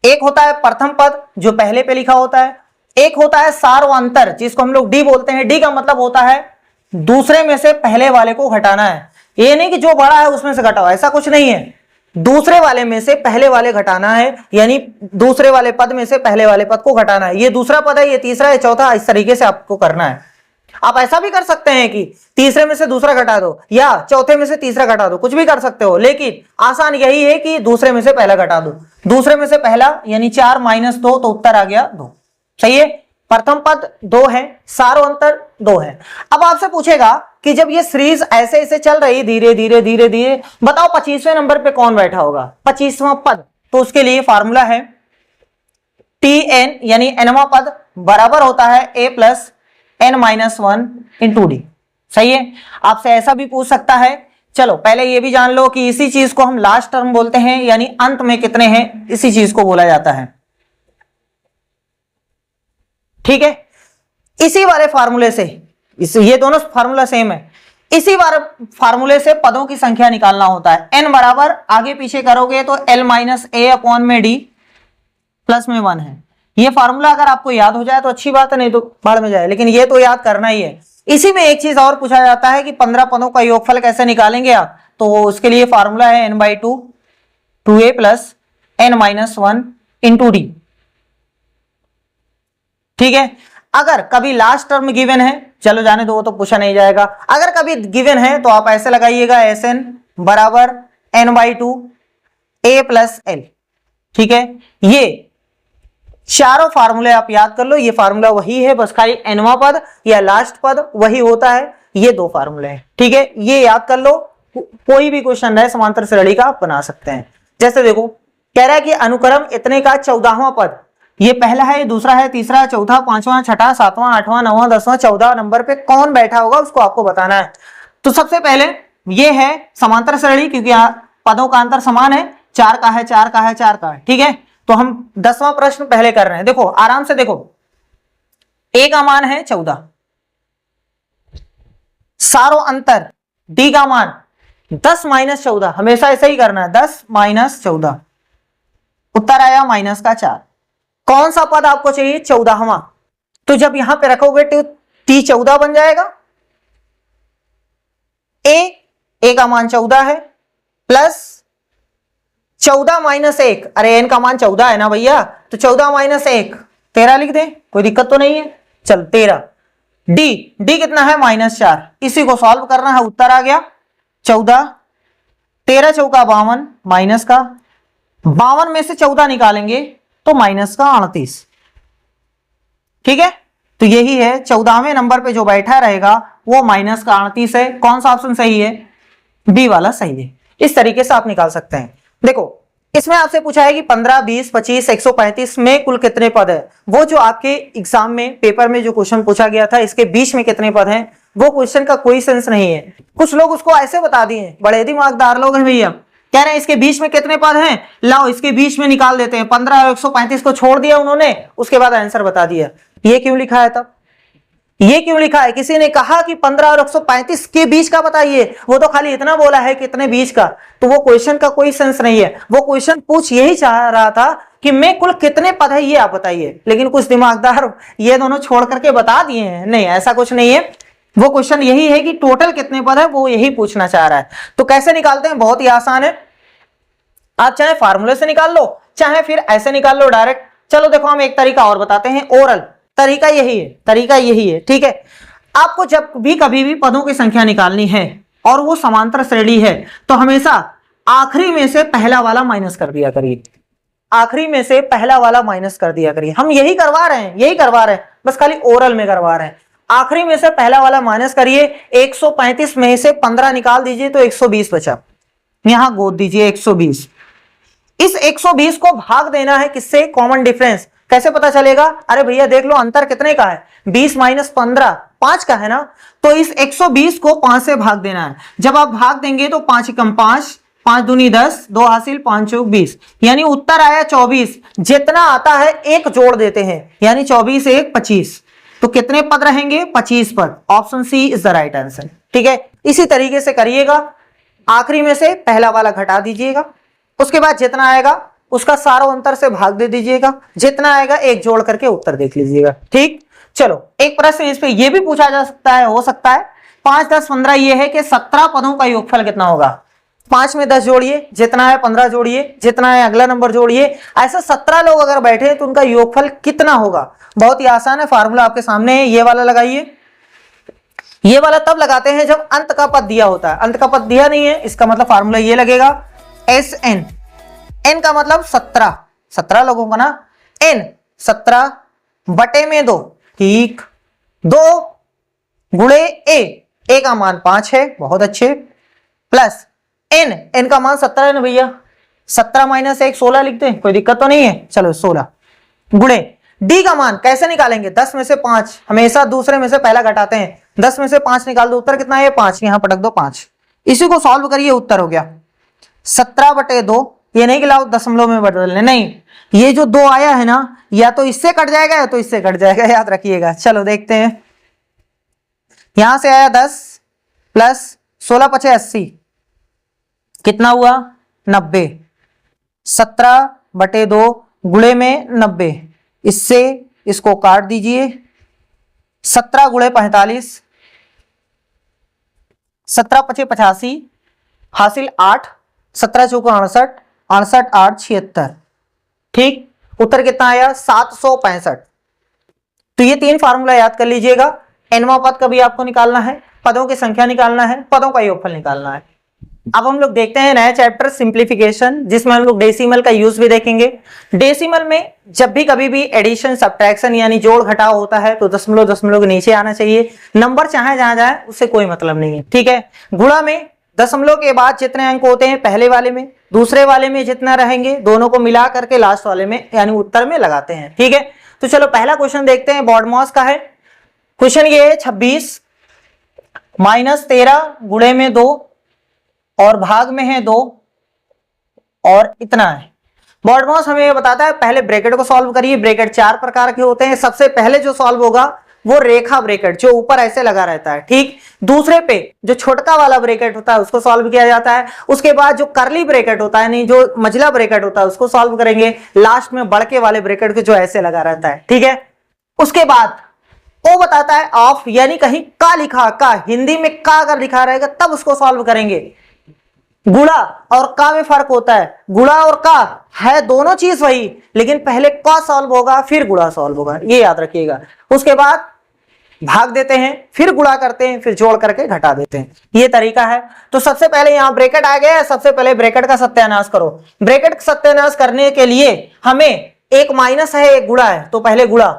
एक होता है प्रथम पद जो पहले पे लिखा होता है, एक होता है सार्वअंतर जिसको हम लोग डी बोलते हैं। डी का मतलब होता है दूसरे में से पहले वाले को घटाना है। ये नहीं कि जो बड़ा है उसमें से घटाओ, ऐसा कुछ नहीं है, दूसरे वाले में से पहले वाले घटाना है, यानी दूसरे वाले पद में से पहले वाले पद को घटाना है। ये दूसरा पद है, ये तीसरा है, चौथा, इस तरीके से आपको करना है। आप ऐसा भी कर सकते हैं कि तीसरे में से दूसरा घटा दो या चौथे में से तीसरा घटा दो, कुछ भी कर सकते हो, लेकिन आसान यही है कि दूसरे में से पहला घटा दो। दूसरे में से पहला यानी 4 - 2 तो उत्तर आ गया 2। सही है, प्रथम पद 2 है, सार्वअंतर 2 है। अब आपसे पूछेगा कि जब ये सीरीज ऐसे ऐसे चल रही धीरे धीरे धीरे धीरे, बताओ 25वें नंबर पे कौन बैठा होगा, 25वां पद। तो उसके लिए फार्मूला है Tn यानी nवां पद बराबर होता है a plus n-1 into D. सही है, आपसे ऐसा भी पूछ सकता है। चलो पहले ये भी जान लो कि इसी चीज को हम लास्ट टर्म बोलते हैं, यानी अंत में कितने हैं इसी चीज को बोला जाता है। ठीक है, इसी वाले फार्मूले से, ये दोनों फार्मूला सेम है, इसी वाले फार्मूले से पदों की संख्या निकालना होता है। n बराबर आगे पीछे करोगे तो l माइनस a अपॉन में d प्लस में 1 है। ये फार्मूला अगर आपको याद हो जाए तो अच्छी बात है, नहीं तो भाड़ में जाए, लेकिन ये तो याद करना ही है। इसी में एक चीज और पूछा जाता है कि 15 पदों का योगफल कैसे निकालेंगे आप, तो उसके लिए फार्मूला है n/2 2a plus n-1 into D. ठीक है, अगर कभी लास्ट टर्म गिवन है, चलो जाने दो वो तो पूछा नहीं जाएगा, अगर कभी गिवन है तो आप ऐसे लगाइएगा Sn बराबर n/2 a प्लस l। ठीक है, ये चारों फार्मूले आप याद कर लो, ये फार्मूला वही है, बस खाली nवां पद या लास्ट पद वही होता है, ये 2 फार्मूले हैं। ठीक है, ये याद कर लो, कोई भी क्वेश्चन है समांतर श्रेणी का आप बना सकते हैं। जैसे देखो कह रहा है कि अनुक्रम इतने का 14वां पद, ये पहला है, दूसरा है, तीसरा, चौथा, 5वां, 6वां, 7वां, 8वां, 9वां, 10वां, 14वां नंबर पे कौन बैठा होगा उसको आपको बताना है। तो सबसे पहले ये है समांतर श्रेणी, क्योंकि पदों का अंतर समान है, 4 का है, 4 का है, 4 का है। ठीक है, तो हम 10वां प्रश्न पहले कर रहे हैं। देखो आराम से देखो, a का मान है 14, सार्वअंतर d का मान 10 - 14, हमेशा ऐसा ही करना है, 10 - 14, उत्तर आया -4। कौन सा पद आपको चाहिए, 14वां, तो जब यहां पे रखोगे तो t14 बन जाएगा। a का मान 14 है प्लस 14 - 1, अरे n का मान 14 है ना भैया, तो 14 - 1 13 लिख दे, कोई दिक्कत तो नहीं है। चल 13, d कितना है -4, इसी को सॉल्व करना है, उत्तर आ गया 14, 13 चौका 52, माइनस का 52 में से 14 निकालेंगे तो माइनस का 38। ठीक है, तो यही है 14वें नंबर पे जो बैठा रहेगा वो माइनस का 38 है। कौन सा ऑप्शन सही है, बी वाला सही है। इस तरीके से आप निकाल सकते हैं। देखो इसमें आपसे पूछा है कि 15, 20, 25, 135 में कुल कितने पद है। वो जो आपके एग्जाम में पेपर में जो क्वेश्चन पूछा गया था, इसके बीच में कितने पद हैं, वो क्वेश्चन का कोई सेंस नहीं है। कुछ लोग उसको ऐसे बता दिए, बड़े दिमागदार लोग हैं भैया, कह रहे हैं इसके बीच में कितने पद हैं, लाओ इसके बीच में निकाल देते हैं। 15 और 135 को छोड़ दिया उन्होंने, उसके बाद आंसर बता दिया। ये क्यों लिखा है तब, ये क्यों लिखा है? किसी ने कहा कि 15 और 135 के बीच का बताइए, वो तो खाली इतना बोला है कितने बीच का, तो वो क्वेश्चन का कोई सेंस नहीं है। वो क्वेश्चन पूछ यही चाह रहा था कि मैं कुल कितने पद है ये आप बताइए, लेकिन कुछ दिमागदार ये दोनों छोड़ करके बता दिए हैं। नहीं, ऐसा कुछ नहीं है। वो क्वेश्चन यही है कि टोटल कितने पद है, वो यही पूछना चाह रहा है। तो कैसे निकालते हैं, बहुत ही आसान है। आप चाहे फार्मूले से निकाल लो, चाहे फिर ऐसे निकाल लो डायरेक्ट। चलो देखो, हम एक तरीका और बताते हैं, ओरल तरीका यही है, तरीका यही है, ठीक है। आपको जब भी कभी भी पदों की संख्या निकालनी है और वो समांतर श्रेणी है, तो हमेशा आखिरी में से पहला वाला माइनस कर दिया करिए, आखिरी में से पहला वाला माइनस कर दिया करिए। हम यही करवा रहे हैं, यही करवा रहे हैं, बस खाली ओरल में करवा रहे हैं। आखिरी में से पहला वाला माइनस करिए, 135 में से 15 निकाल दीजिए तो 120 बचा, यहां गोद दीजिए 120। इस 120 को भाग देना है किससे, कॉमन डिफरेंस। कैसे पता चलेगा? अरे भैया देख लो अंतर कितने का है, 20 माइनस 15 5 का है ना। तो इस 120 को 5 से भाग देना है। जब आप भाग देंगे तो 5 एकम 5, 5 दूनी 10, 2 हासिल 5 चौक 20, यानी उत्तर आया 24। जितना आता है एक जोड़ देते हैं, यानी 24 1 25। तो कितने पद रहेंगे, 25 पद। Option C is the right answer, ठीक है। इसी तरीके से करिएगा, आखिरी में से पहला वाला घटा दीजिएगा, उसके बाद जितना आएगा उसका सारा अंतर से भाग दे दीजिएगा, जितना आएगा एक जोड़ करके उत्तर देख लीजिएगा, ठीक। चलो एक प्रश्न इस पे ये भी पूछा जा सकता है, हो सकता है 5, 10, 15 ये है कि 17 पदों का योगफल कितना होगा। 5 में 10 जोड़िए, जितना है 15 जोड़िए, जितना है अगला नंबर जोड़िए। ऐसा 17 लोग अगर बैठे तो उनका योगफल कितना होगा। बहुत ही आसान है, फार्मूला आपके सामने है, ये वाला लगाइए। ये वाला तब लगाते हैं जब अंत का पद दिया होता है, अंत का पद दिया नहीं है, इसका मतलब फार्मूला ये लगेगा SN। n का मतलब 17 लोगों का ना, n 17 बटे में 2, ठीक, 2 गुणे a का मान 5 है, बहुत अच्छे, प्लस n का मान 17 है ना भैया, 17 माइनस 1 16 लिखते हैं, कोई दिक्कत तो नहीं है। चलो 16 गुणे d का मान कैसे निकालेंगे, 10 में से 5, हमेशा दूसरे में से पहला घटाते हैं। 10 में से 5 निकाल दो, उत्तर कितना है 5, यहां पटक दो 5। इसी को सॉल्व करिए, उत्तर हो गया 17 बटे 2। ये नहीं कि लाओ दशमलव में बदलने, नहीं, ये जो 2 आया है ना, या तो इससे कट जाएगा या तो इससे कट जाएगा, याद रखिएगा। चलो देखते हैं, यहां से आया 10 प्लस 16 पचे 80, कितना हुआ 90। 17 बटे 2 गुणे में 90, इससे इसको काट दीजिए। 17 गुणे 45, 17 पचे 85, हासिल 8, 17 चौको 68, 68 8 76, ठीक। उत्तर कितना आया 765। तो ये 3 फार्मूला याद कर लीजिएगा। nवां पद का भी आपको निकालना है, पदों की संख्या निकालना है, पदों का योगफल निकालना है। अब हम लोग देखते हैं नया चैप्टर सिंप्लीफिकेशन, जिसमें हम लोग डेसिमल का यूज भी देखेंगे। डेसिमल में जब भी कभी भी एडिशन सब्ट्रैक्शन यानी जोड़ घटाव होता है तो दशमलव दशमलव के नीचे आना चाहिए, नंबर चाहे जहां जाए उससे कोई मतलब नहीं है, ठीक है। गुणा में दशमलव के बाद जितने अंक होते हैं पहले वाले में, दूसरे वाले में जितना रहेंगे, दोनों को मिला करके लास्ट वाले में यानी उत्तर में लगाते हैं, ठीक है। तो चलो पहला क्वेश्चन देखते हैं, बॉडमॉस का है। क्वेश्चन ये है 26 माइनस 13 गुणे में 2 और भाग में है 2 और इतना है। बॉडमॉस हमें बताता है पहले ब्रैकेट को सॉल्व करिए। ब्रैकेट 4 प्रकार के होते हैं। सबसे पहले जो सॉल्व होगा वो रेखा ब्रैकेट, जो ऊपर ऐसे लगा रहता है, ठीक। दूसरे पे जो छोटका वाला ब्रैकेट होता है उसको सॉल्व किया जाता है। उसके बाद जो करली ब्रैकेट होता है, नहीं जो मझला ब्रैकेट होता है उसको सॉल्व करेंगे। लास्ट में बड़के वाले ब्रैकेट के जो ऐसे लगा रहता है, ठीक है। उसके बाद वो बताता है ऑफ, यानी कहीं का लिखा, का हिंदी में का अगर लिखा रहेगा तब उसको सॉल्व करेंगे। गुणा और का में फर्क होता है, गुणा और का है दोनों चीज वही, लेकिन पहले का सॉल्व होगा फिर गुणा सॉल्व होगा, ये याद रखिएगा। उसके बाद भाग देते हैं, फिर गुणा करते हैं, फिर जोड़ करके घटा देते हैं, ये तरीका है। तो सबसे पहले यहां ब्रैकेट आ गया है, सबसे पहले ब्रैकेट का सत्यानाश करो। ब्रैकेट का सत्यानाश करने के लिए हमें एक माइनस है एक गुणा है, तो पहले गुणा।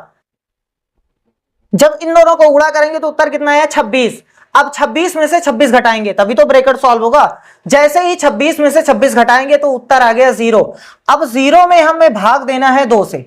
जब इन दोनों को गुणा करेंगे तो उत्तर कितना है 26। अब 26 में से 26 घटाएंगे तभी तो ब्रैकेट सॉल्व होगा। जैसे ही 26 में से 26 घटाएंगे तो उत्तर आ गया 0। अब 0 में हमें भाग देना है 2 से,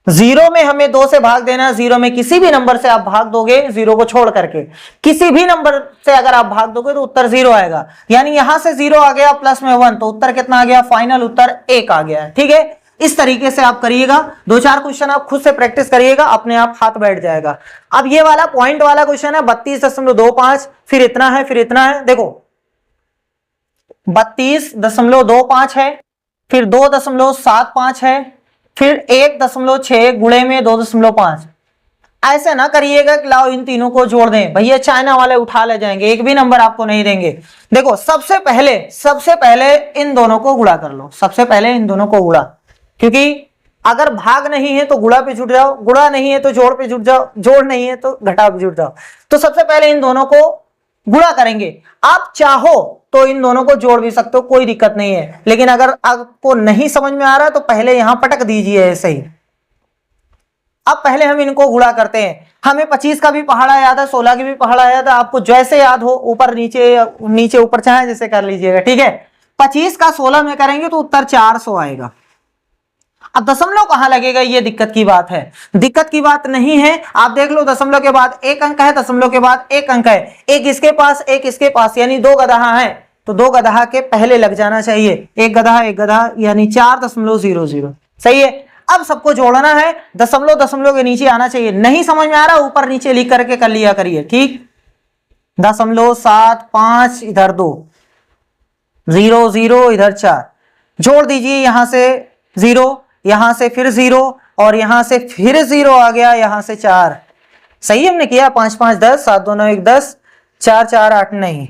0 में हमें 2 से भाग देना है। 0 में किसी भी नंबर से आप भाग दोगे 0 को छोड़ करके, किसी भी नंबर से अगर आप भाग दोगे तो उत्तर 0 आएगा। यानी यहां से 0 आ गया प्लस में 1 तो उत्तर कितना आ गया, फाइनल उत्तर 1 आ गया। ठीक है, इस तरीके से आप करिएगा। 2-4 क्वेश्चन आप खुद से प्रैक्टिस करिएगा, अपने आप हाथ बैठ जाएगा। अब ये वाला पॉइंट वाला क्वेश्चन है 32.25, फिर इतना है, फिर इतना है। देखो 32.25 है, फिर 2.75 है, फिर 1.6 गुणे में 2.5। ऐसे ना करिएगा कि लाओ इन तीनों को जोड़ दें, भैया चाइना वाले उठा ले जाएंगे, एक भी नंबर आपको नहीं देंगे। देखो सबसे पहले इन दोनों को गुणा कर लो, सबसे पहले इन दोनों को गुणा, क्योंकि अगर भाग नहीं है तो गुणा पे जुट जाओ, गुणा नहीं है तो जोड़ पे जुट जाओ, जोड़ नहीं है तो घटा पे जुट जाओ। तो सबसे पहले इन दोनों को गुणा करेंगे। आप चाहो तो इन दोनों को जोड़ भी सकते हो, कोई दिक्कत नहीं है, लेकिन अगर आपको नहीं समझ में आ रहा तो पहले यहां पटक दीजिए ऐसे ही। अब पहले हम इनको गुणा करते हैं। हमें 25 का भी पहाड़ा याद है, 16 की भी पहाड़ा याद है, आपको जैसे याद हो ऊपर नीचे ऊपर चाहे जैसे कर लीजिएगा। ठीक है, 25 का 16 में करेंगे तो उत्तर 400 आएगा। अब दशमलव कहां लगेगा, ये दिक्कत की बात है। दिक्कत की बात नहीं है, आप देख लो दशमलव के बाद एक अंक है, दशमलव के बाद एक अंक है, एक इसके पास एक इसके पास, यानी 2 गदहा है तो 2 गदहा के पहले लग जाना चाहिए। एक गदहा यानी 4.00। सही है। अब सबको जोड़ना है, दशमलव के नीचे आना चाहिए। नहीं समझ में आ रहा ऊपर नीचे लिख करके कर लिया करिए। ठीक, 0.75 इधर 2, 0 इधर 4, जोड़ दीजिए। यहां से 0, यहां से फिर 0 और यहां से फिर 0 आ गया, यहां से 4। सही हमने किया। 5 5 10, 7 2 9 1 10, 4 4 8 नहीं,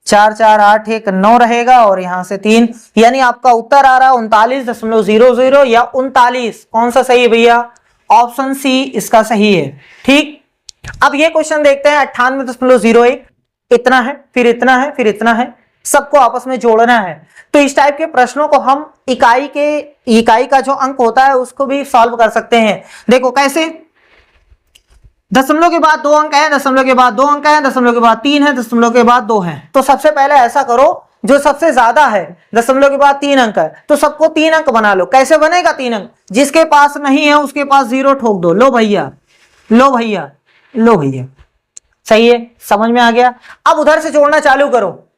4 4 8 1 9 रहेगा और यहां से 3, यानी आपका उत्तर आ रहा है 39.00 या 39। कौन सा सही है भैया, ऑप्शन सी इसका सही है। ठीक, अब ये क्वेश्चन देखते हैं 98.01। इतना है, फिर इतना है, फिर इतना है, सबको आपस में जोड़ना है। तो इस टाइप के प्रश्नों को हम इकाई का जो अंक होता है उसको भी सॉल्व कर सकते हैं। देखो कैसे, दशमलव के बाद 2 अंक है, दशमलव के बाद 2 अंक है, दशमलव के बाद 3 है, दशमलव के बाद 2 है। तो सबसे पहले ऐसा करो, जो सबसे ज्यादा है दशमलव के बाद 3 अंक है तो सबको 3 अंक बना लो। कैसे बनेगा 3 अंक, जिसके पास नहीं है उसके पास 0 ठोक दो। लो भैया, लो भैया, लो भैया। सही है, समझ में आ गया। अब उधर से जोड़ना चालू करो,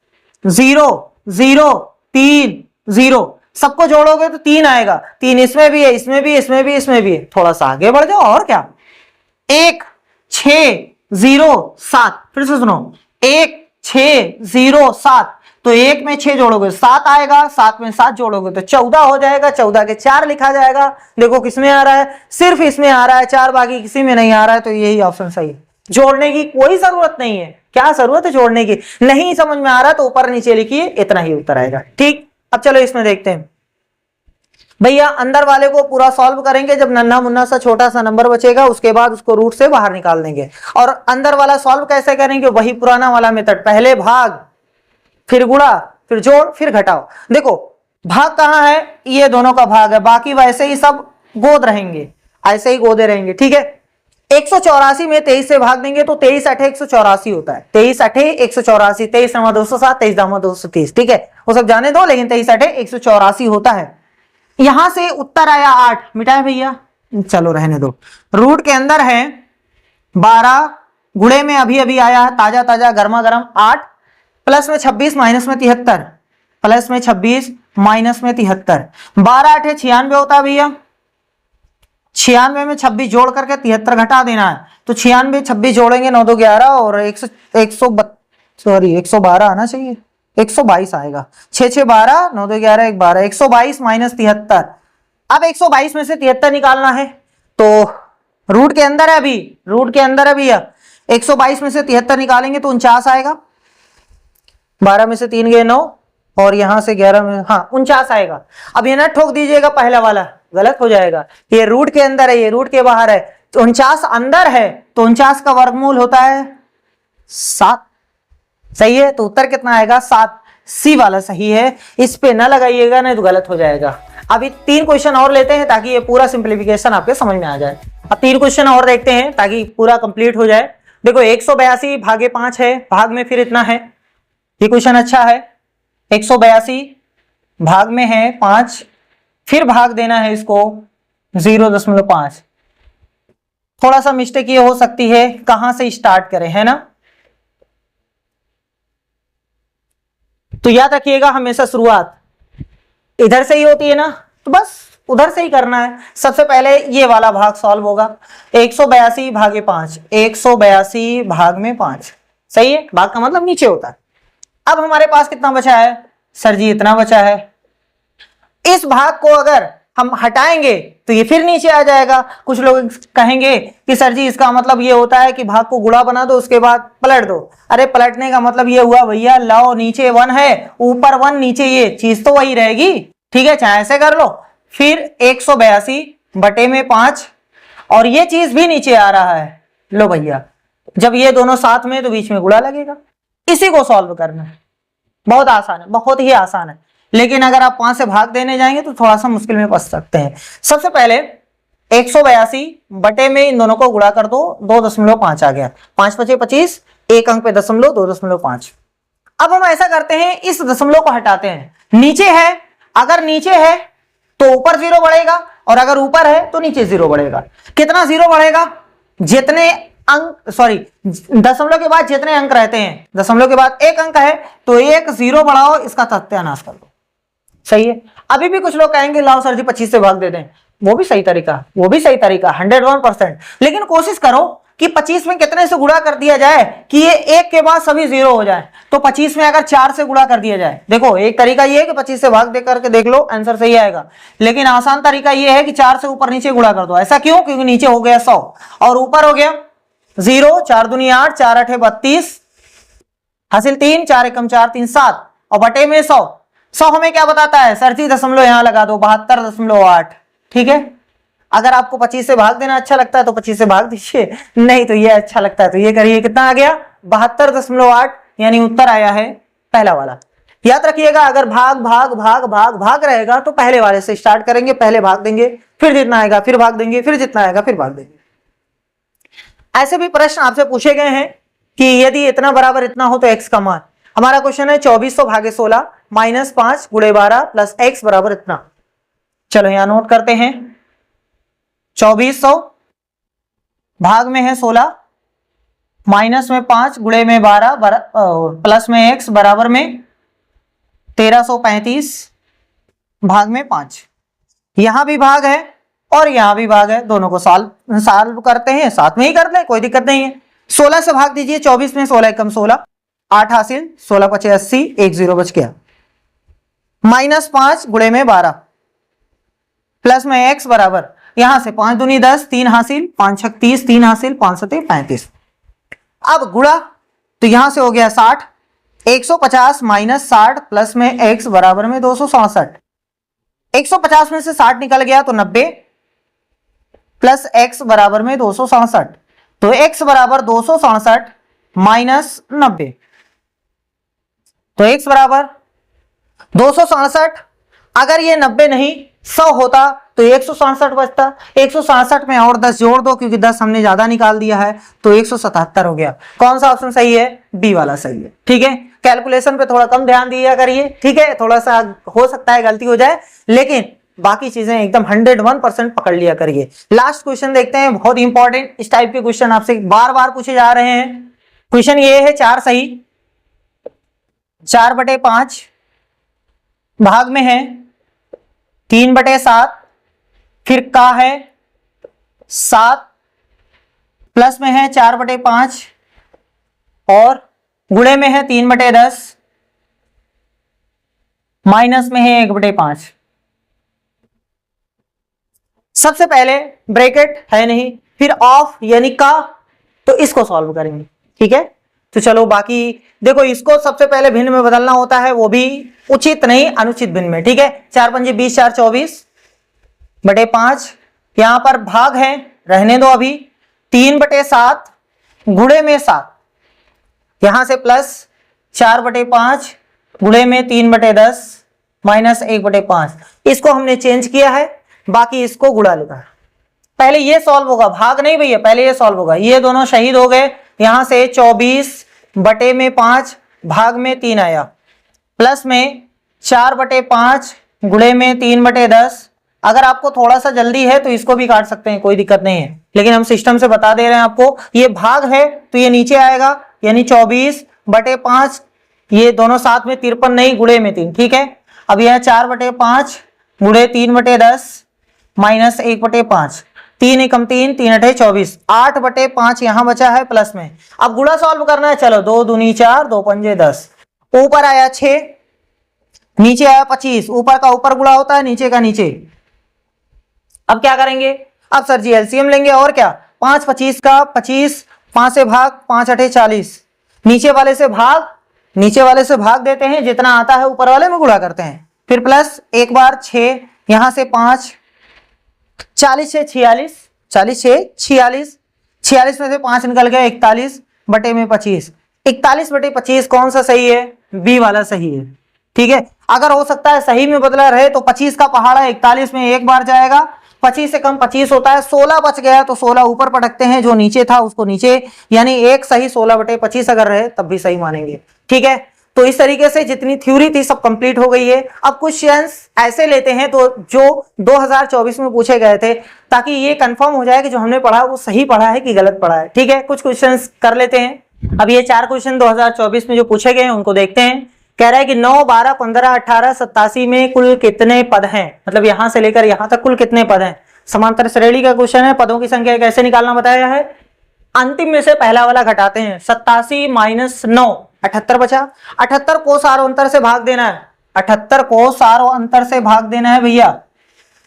0 0 3 0, सबको जोड़ोगे तो 3 आएगा। 3 इसमें भी है, इसमें भी, इसमें भी, इसमें भी है। थोड़ा सा आगे बढ़ जाओ और क्या। 1 6 0 7, फिर से सुनो, 1 6 0 7, तो 1 में 6 जोड़ोगे 7 आएगा, 7 में 7 जोड़ोगे तो 14 हो जाएगा, 14 के 4 लिखा जाएगा। देखो किसमें आ रहा है, सिर्फ इसमें आ रहा है 4, बाकी किसी में नहीं आ रहा है, तो यही ऑप्शन सही है। जोड़ने की कोई जरूरत नहीं है। क्या जरूरत है जोड़ने की, नहीं समझ में आ रहा तो ऊपर नीचे लिखिए, इतना ही उत्तर आएगा। ठीक, अब चलो इसमें देखते हैं भैया। अंदर वाले को पूरा सॉल्व करेंगे, जब नन्हा मुन्ना सा छोटा सा नंबर बचेगा उसके बाद उसको रूट से बाहर निकाल देंगे। और अंदर वाला सॉल्व कैसे करेंगे, वही पुराना वाला मेथड, पहले भाग फिर गुणा फिर जोड़ फिर घटाओ। देखो भाग कहां है, ये दोनों का भाग है, बाकी वैसे ही सब गोद रहेंगे, ऐसे ही गोदे रहेंगे। ठीक है, 184 में 23 से भाग देंगे तो 23 8 184 होता है। 23 8 184, 23 9 207, 23 9 230। ठीक है, वो सब जाने दो, लेकिन 23 8 184 होता है। यहां से उत्तर आया 8, मिटाए भैया, चलो रहने दो। रूट के अंदर है 12, गुणे में अभी अभी आया है ताजा ताजा गर्मा गर्म 8, प्लस में 26 माइनस में 73, प्लस में 26 माइनस में 73, 12 8 96 होता है भैया। 96 में 26 जोड़ करके 73 घटा देना है, तो 96 26 जोड़ेंगे 9 2 11 और 112 आना चाहिए, 122 आएगा। 6 6 12, 9 2 11 1 12, 122 माइनस 73। अब 122 में से 73 निकालना है, तो रूट के अंदर है अभी, रूट के अंदर है भैया। 122 में से 73 निकालेंगे तो 49 आएगा। 12 में से 3 गए 9 और यहां से 11 में, हाँ 49 आएगा। अब ये ना ठोक दीजिएगा, पहला वाला गलत हो जाएगा। ये रूट के अंदर है, ये रूट के बाहर है, तो 49 अंदर है तो 49 का वर्गमूल होता है 7। सही है, तो उत्तर कितना आएगा 7। सी वाला सही है, इस पे ना लगाइएगा नहीं तो गलत हो जाएगा। अभी 3 क्वेश्चन और लेते हैं ताकि ये पूरा सिंप्लीफिकेशन आपके समझ में आ जाए। अब 3 क्वेश्चन और देखते हैं ताकि पूरा कंप्लीट हो जाए। देखो 182 भागे 5 है, भाग में फिर इतना है, ये क्वेश्चन अच्छा है। 182 भाग में है 5, फिर भाग देना है इसको 0.5। थोड़ा सा मिस्टेक ये हो सकती है कहां से स्टार्ट करें, है ना। तो याद रखिएगा हमेशा शुरुआत इधर से ही होती है ना, तो बस उधर से ही करना है। सबसे पहले ये वाला भाग सॉल्व होगा। 182 भागे 5, 182 भाग में 5, सही है, भाग का मतलब नीचे होता है। अब हमारे पास कितना बचा है सर जी, इतना बचा है। इस भाग को अगर हम हटाएंगे तो ये फिर नीचे आ जाएगा। कुछ लोग कहेंगे कि सर जी इसका मतलब ये होता है कि भाग को गुणा बना दो उसके बाद पलट दो। अरे पलटने का मतलब ये हुआ भैया, लाओ नीचे 1 है, ऊपर 1, नीचे ये चीज तो वही रहेगी, ठीक है, चाहे ऐसे कर लो। फिर 182 बटे में 5, और ये चीज भी नीचे आ रहा है। लो भैया, जब ये दोनों साथ में तो बीच में गुणा लगेगा। इसी को सॉल्व करना है, बहुत आसान है, बहुत ही आसान है। लेकिन अगर आप 5 से भाग देने जाएंगे तो थोड़ा सा मुश्किल में फंस सकते हैं। सबसे पहले 182 बटे में इन दोनों को गुणा कर दो, 2.5 आ गया, 5 × 5 = 25, एक अंक पे दशमलव, 2.5। अब हम ऐसा करते हैं, इस दशमलव को हटाते हैं। नीचे है, अगर नीचे है तो ऊपर 0 बढ़ेगा, और अगर ऊपर है तो नीचे 0 बढ़ेगा। कितना 0 बढ़ेगा, जितने अंक, सॉरी, दशमलव के बाद जितने अंक रहते हैं, दशमलव के बाद एक अंक है तो एक 0 बढ़ाओ, इसका सत्यानाश कर दो, सही है। अभी भी कुछ लोग कहेंगे लाओ सर जी 25 से भाग देते हैं, वो भी सही तरीका, वो भी सही तरीका 101%। लेकिन कोशिश करो कि 25 में कितने से गुणा कर दिया जाए कि ये एक के बाद सभी 0 हो जाए। तो 25 में अगर 4 से गुणा कर दिया जाए, देखो एक तरीका ये है कि 25 से भाग दे करके देख लो, आंसर सही आएगा। लेकिन आसान तरीका ये है कि 4 से ऊपर नीचे गुणा कर दो। ऐसा क्यों, क्योंकि नीचे हो गया 100 और ऊपर हो गया 0, 4 दूनी 8, 4 8 32, हासिल 3, 4 एकम 4, 3 7, और बटे में 100। 100 हमें क्या बताता है सर जी, दशमलव यहां लगा दो, 72.8, ठीक है। अगर आपको 25 से भाग देना अच्छा लगता है तो 25 से भाग दीजिए, नहीं तो ये अच्छा लगता है तो ये करिए। कितना आ गया 72.8, यानी उत्तर आया है पहला वाला। याद रखिएगा, अगर भाग भाग भाग भाग भाग रहेगा तो पहले वाले से स्टार्ट करेंगे, पहले भाग देंगे, फिर जितना आएगा फिर भाग देंगे, फिर जितना आएगा फिर भाग देंगे। ऐसे भी प्रश्न आपसे पूछे गए हैं कि यदि इतना बराबर इतना हो तो x का मान। हमारा क्वेश्चन है 2400 भागे 16 -5 × 12 प्लस x बराबर इतना। चलो यहां नोट करते हैं, 2400 भाग में है 16, माइनस में 5, गुणे में 12, प्लस में x बराबर में 1335 भाग में 5। यहां भी भाग है और यहां भी भाग है, दोनों को सॉल्व करते हैं, साथ में ही कर लें, कोई दिक्कत नहीं है। 16 से भाग दीजिए, 24 में 16 एकम 16, 8 हासिल, 16 × 5 = 80, 1 0 बच गया। -5 गुणे में 12 प्लस में x बराबर, यहां से 5 दूनी 10, 3 हासिल, 5 6 30, 3 हासिल, 5 7 35। अब गुणा तो यहां से हो गया 60, 150 - 60 प्लस में x बराबर में 267। 150 में से 60 निकल गया तो 90 प्लस x बराबर में 267, तो x बराबर 267 माइनस 90, तो x बराबर 267। अगर ये 90 नहीं 100 होता तो 167 बचता। 167 में और 10 जोड़ दो, क्योंकि 10 हमने ज्यादा निकाल दिया है, तो 177 हो गया। कौन सा ऑप्शन सही है, बी वाला सही है, ठीक है। कैलकुलेशन पे थोड़ा कम ध्यान दिया करिए, ठीक है, थोड़ा सा हो सकता है गलती हो जाए, लेकिन बाकी चीजें एकदम 101% पकड़ लिया करिए। लास्ट क्वेश्चन देखते हैं, बहुत इंपॉर्टेंट, इस टाइप के क्वेश्चन आपसे बार बार पूछे जा रहे हैं। क्वेश्चन ये है 4 सही, 4/5 भाग में है 3/7, फिर का है 7, प्लस में है 4/5 और गुणे में है 3/10, माइनस में है 1/5। सबसे पहले ब्रैकेट है नहीं, फिर ऑफ यानी का, तो इसको सॉल्व करेंगे, ठीक है। तो चलो बाकी देखो, इसको सबसे पहले भिन्न में बदलना होता है, वो भी उचित नहीं अनुचित भिन्न में, ठीक है। 4 × 5 = 20, 4 = 24/5, यहां पर भाग है, रहने दो अभी, 3/7 गुणे में 7, यहां से प्लस 4/5 गुणे में 3/10 माइनस 1/5, इसको हमने चेंज किया है, बाकी इसको गुणा लिखा। पहले ये सॉल्व होगा, भाग नहीं भैया, पहले ये सॉल्व होगा। ये दोनों शहीद हो गए यहां से 24/5 भाग में 3 आया, प्लस में 4/5 गुणे में 3/10। अगर आपको थोड़ा सा जल्दी है तो इसको भी काट सकते हैं, कोई दिक्कत नहीं है, लेकिन हम सिस्टम से बता दे रहे हैं आपको। ये भाग है तो ये नीचे आएगा, यानी 24/5, ये दोनों साथ में 53 नहीं, गुणे में 3, ठीक है। अब यह 4/5 गुणे 3/10 माइनस 1/5, 3 एकम 3, 3 अठे 24, 8/5 यहां बचा है प्लस में। अब गुणा सॉल्व करना है, चलो 2 दूनी 4, 2 पंजे 10, ऊपर आया 6, नीचे आया 25, ऊपर का ऊपर गुणा होता है, नीचे का नीचे। अब क्या करेंगे, अब सर जी एलसीएम लेंगे, और क्या, 5 25 का 25, 5 से भाग, 5 अठे 40, नीचे वाले से भाग देते हैं, जितना आता है ऊपर वाले में गुणा करते हैं, फिर प्लस एक बार 6, यहां से 5, 40 से 46, 40 से 46, 46 में से 5 निकल गया, 41/25, 41/25 कौन सा सही है, बी वाला सही है, ठीक है। अगर हो सकता है सही में बदला रहे तो 25 का पहाड़ा 41 में एक बार जाएगा, 25 से कम 25 होता है, 16 बच गया तो 16 ऊपर पटकते हैं, जो नीचे था उसको नीचे, यानी एक सही 16/25 अगर रहे तब भी सही मानेंगे, ठीक है। तो इस तरीके से जितनी थ्योरी थी सब कंप्लीट हो गई है। अब क्वेश्चंस ऐसे लेते हैं तो जो 2024 में पूछे गए थे, ताकि ये कंफर्म हो जाए कि जो हमने पढ़ा वो सही पढ़ा है कि गलत पढ़ा है, ठीक है। कुछ क्वेश्चंस कर लेते हैं। अब ये 4 क्वेश्चन 2024 में जो पूछे गए हैं उनको देखते हैं। कह रहा है कि 9, 12, 15, 18, 87 में कुल कितने पद हैं, मतलब यहां से लेकर यहां तक कुल कितने पद हैं। समांतर श्रेणी का क्वेश्चन है, पदों की संख्या कैसे निकालना बताया है। अंतिम में से पहला वाला घटाते हैं, 87 - 9, 78 बचा। 78 को सारो अंतर से भाग देना है, 78 को सारो अंतर से भाग देना है भैया।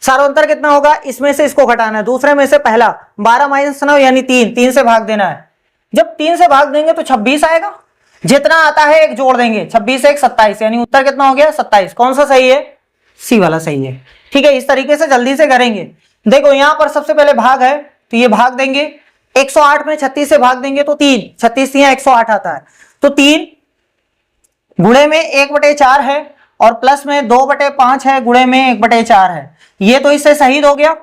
सारो अंतर कितना होगा, इसमें से इसको घटाना है, दूसरे में से पहला, 12 - 9 यानी 3, 3 से भाग देना है। जब 3 से भाग देंगे तो 26 आएगा, जितना आता है एक जोड़ देंगे, 26 1 27, यानी उत्तर कितना हो गया 27। कौन सा सही है, सी वाला सही है, ठीक है। इस तरीके से जल्दी से करेंगे। देखो यहां पर सबसे पहले भाग है तो ये भाग देंगे, 108 में 36 से भाग देंगे तो 3, 36 यहाँ 108 आता है, तो 3 गुणे में 1/4 है, और प्लस में 2/5 है, गुणे में 1/4 है, ये तो इससे शहीद हो गया।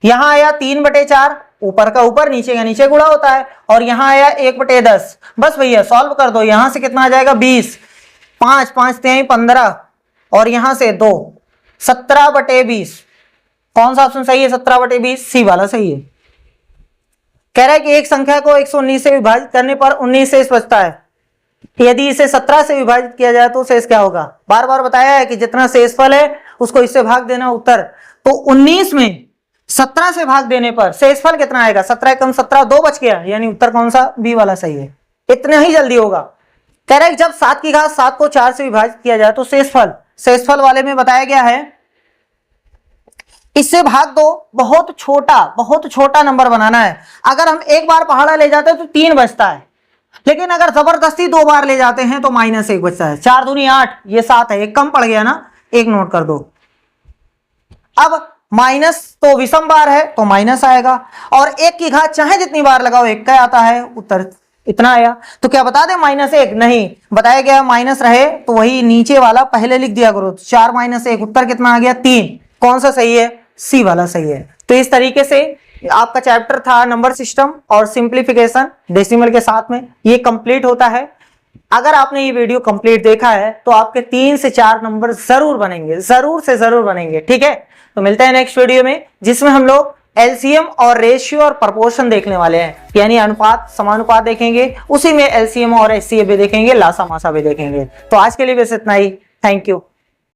यहां आया 3/4, ऊपर का ऊपर नीचे का नीचे गुणा होता है, और यहां आया 1/10। बस भैया सॉल्व कर दो, यहां से कितना आ जाएगा 20, 5 5 3 15, और यहां से 2, 17/20। कौन सा ऑप्शन सही है, 17/20, सी वाला सही है। कह रहा है कि एक संख्या को 119 से विभाजित करने पर 19 शेष बचता है, यदि इसे 17 से विभाजित किया जाए तो शेष क्या होगा। बार बार बताया है कि जितना शेषफल है उसको इससे भाग देना उत्तर, तो 19 में 17 से भाग देने पर शेषफल कितना आएगा, 17 कम 17, 2 बच गया, यानी उत्तर कौन सा, बी वाला सही है। इतना ही जल्दी होगा। कह रहा है जब 7 की घात 7 को 4 से विभाजित किया जाए तो शेषफल वाले में बताया गया है, इससे भाग दो, बहुत छोटा नंबर बनाना है। अगर हम एक बार पहाड़ा ले जाते हैं तो 3 बचता है, लेकिन अगर जबरदस्ती 2 बार ले जाते हैं तो -1 बचता है। 4 दूनी 8, ये 7 है, एक कम पड़ गया ना, एक नोट कर दो। अब माइनस तो विषम बार है तो माइनस आएगा, और 1 की घात चाहे जितनी बार लगाओ 1 का आता है, उत्तर इतना आया। तो क्या बता दें -1, नहीं बताया गया माइनस रहे तो वही नीचे वाला पहले लिख दिया करो। 4 - 1, उत्तर कितना आ गया 3। कौन सा सही है, सी वाला सही है। तो इस तरीके से आपका चैप्टर था नंबर सिस्टम और सिंप्लीफिकेशन डेसिमल के साथ में, ये कंप्लीट होता है। अगर आपने ये वीडियो कंप्लीट देखा है तो आपके 3 से 4 नंबर जरूर बनेंगे, जरूर से जरूर बनेंगे, ठीक है। तो मिलते हैं नेक्स्ट वीडियो में, जिसमें हम लोग एलसीएम और रेशियो और प्रोपोर्शन देखने वाले हैं, यानी अनुपात समानुपात देखेंगे, उसी में एलसीएम और एचसीएफ भी देखेंगे, लासा मासा भी देखेंगे। तो आज के लिए बस इतना ही, थैंक यू।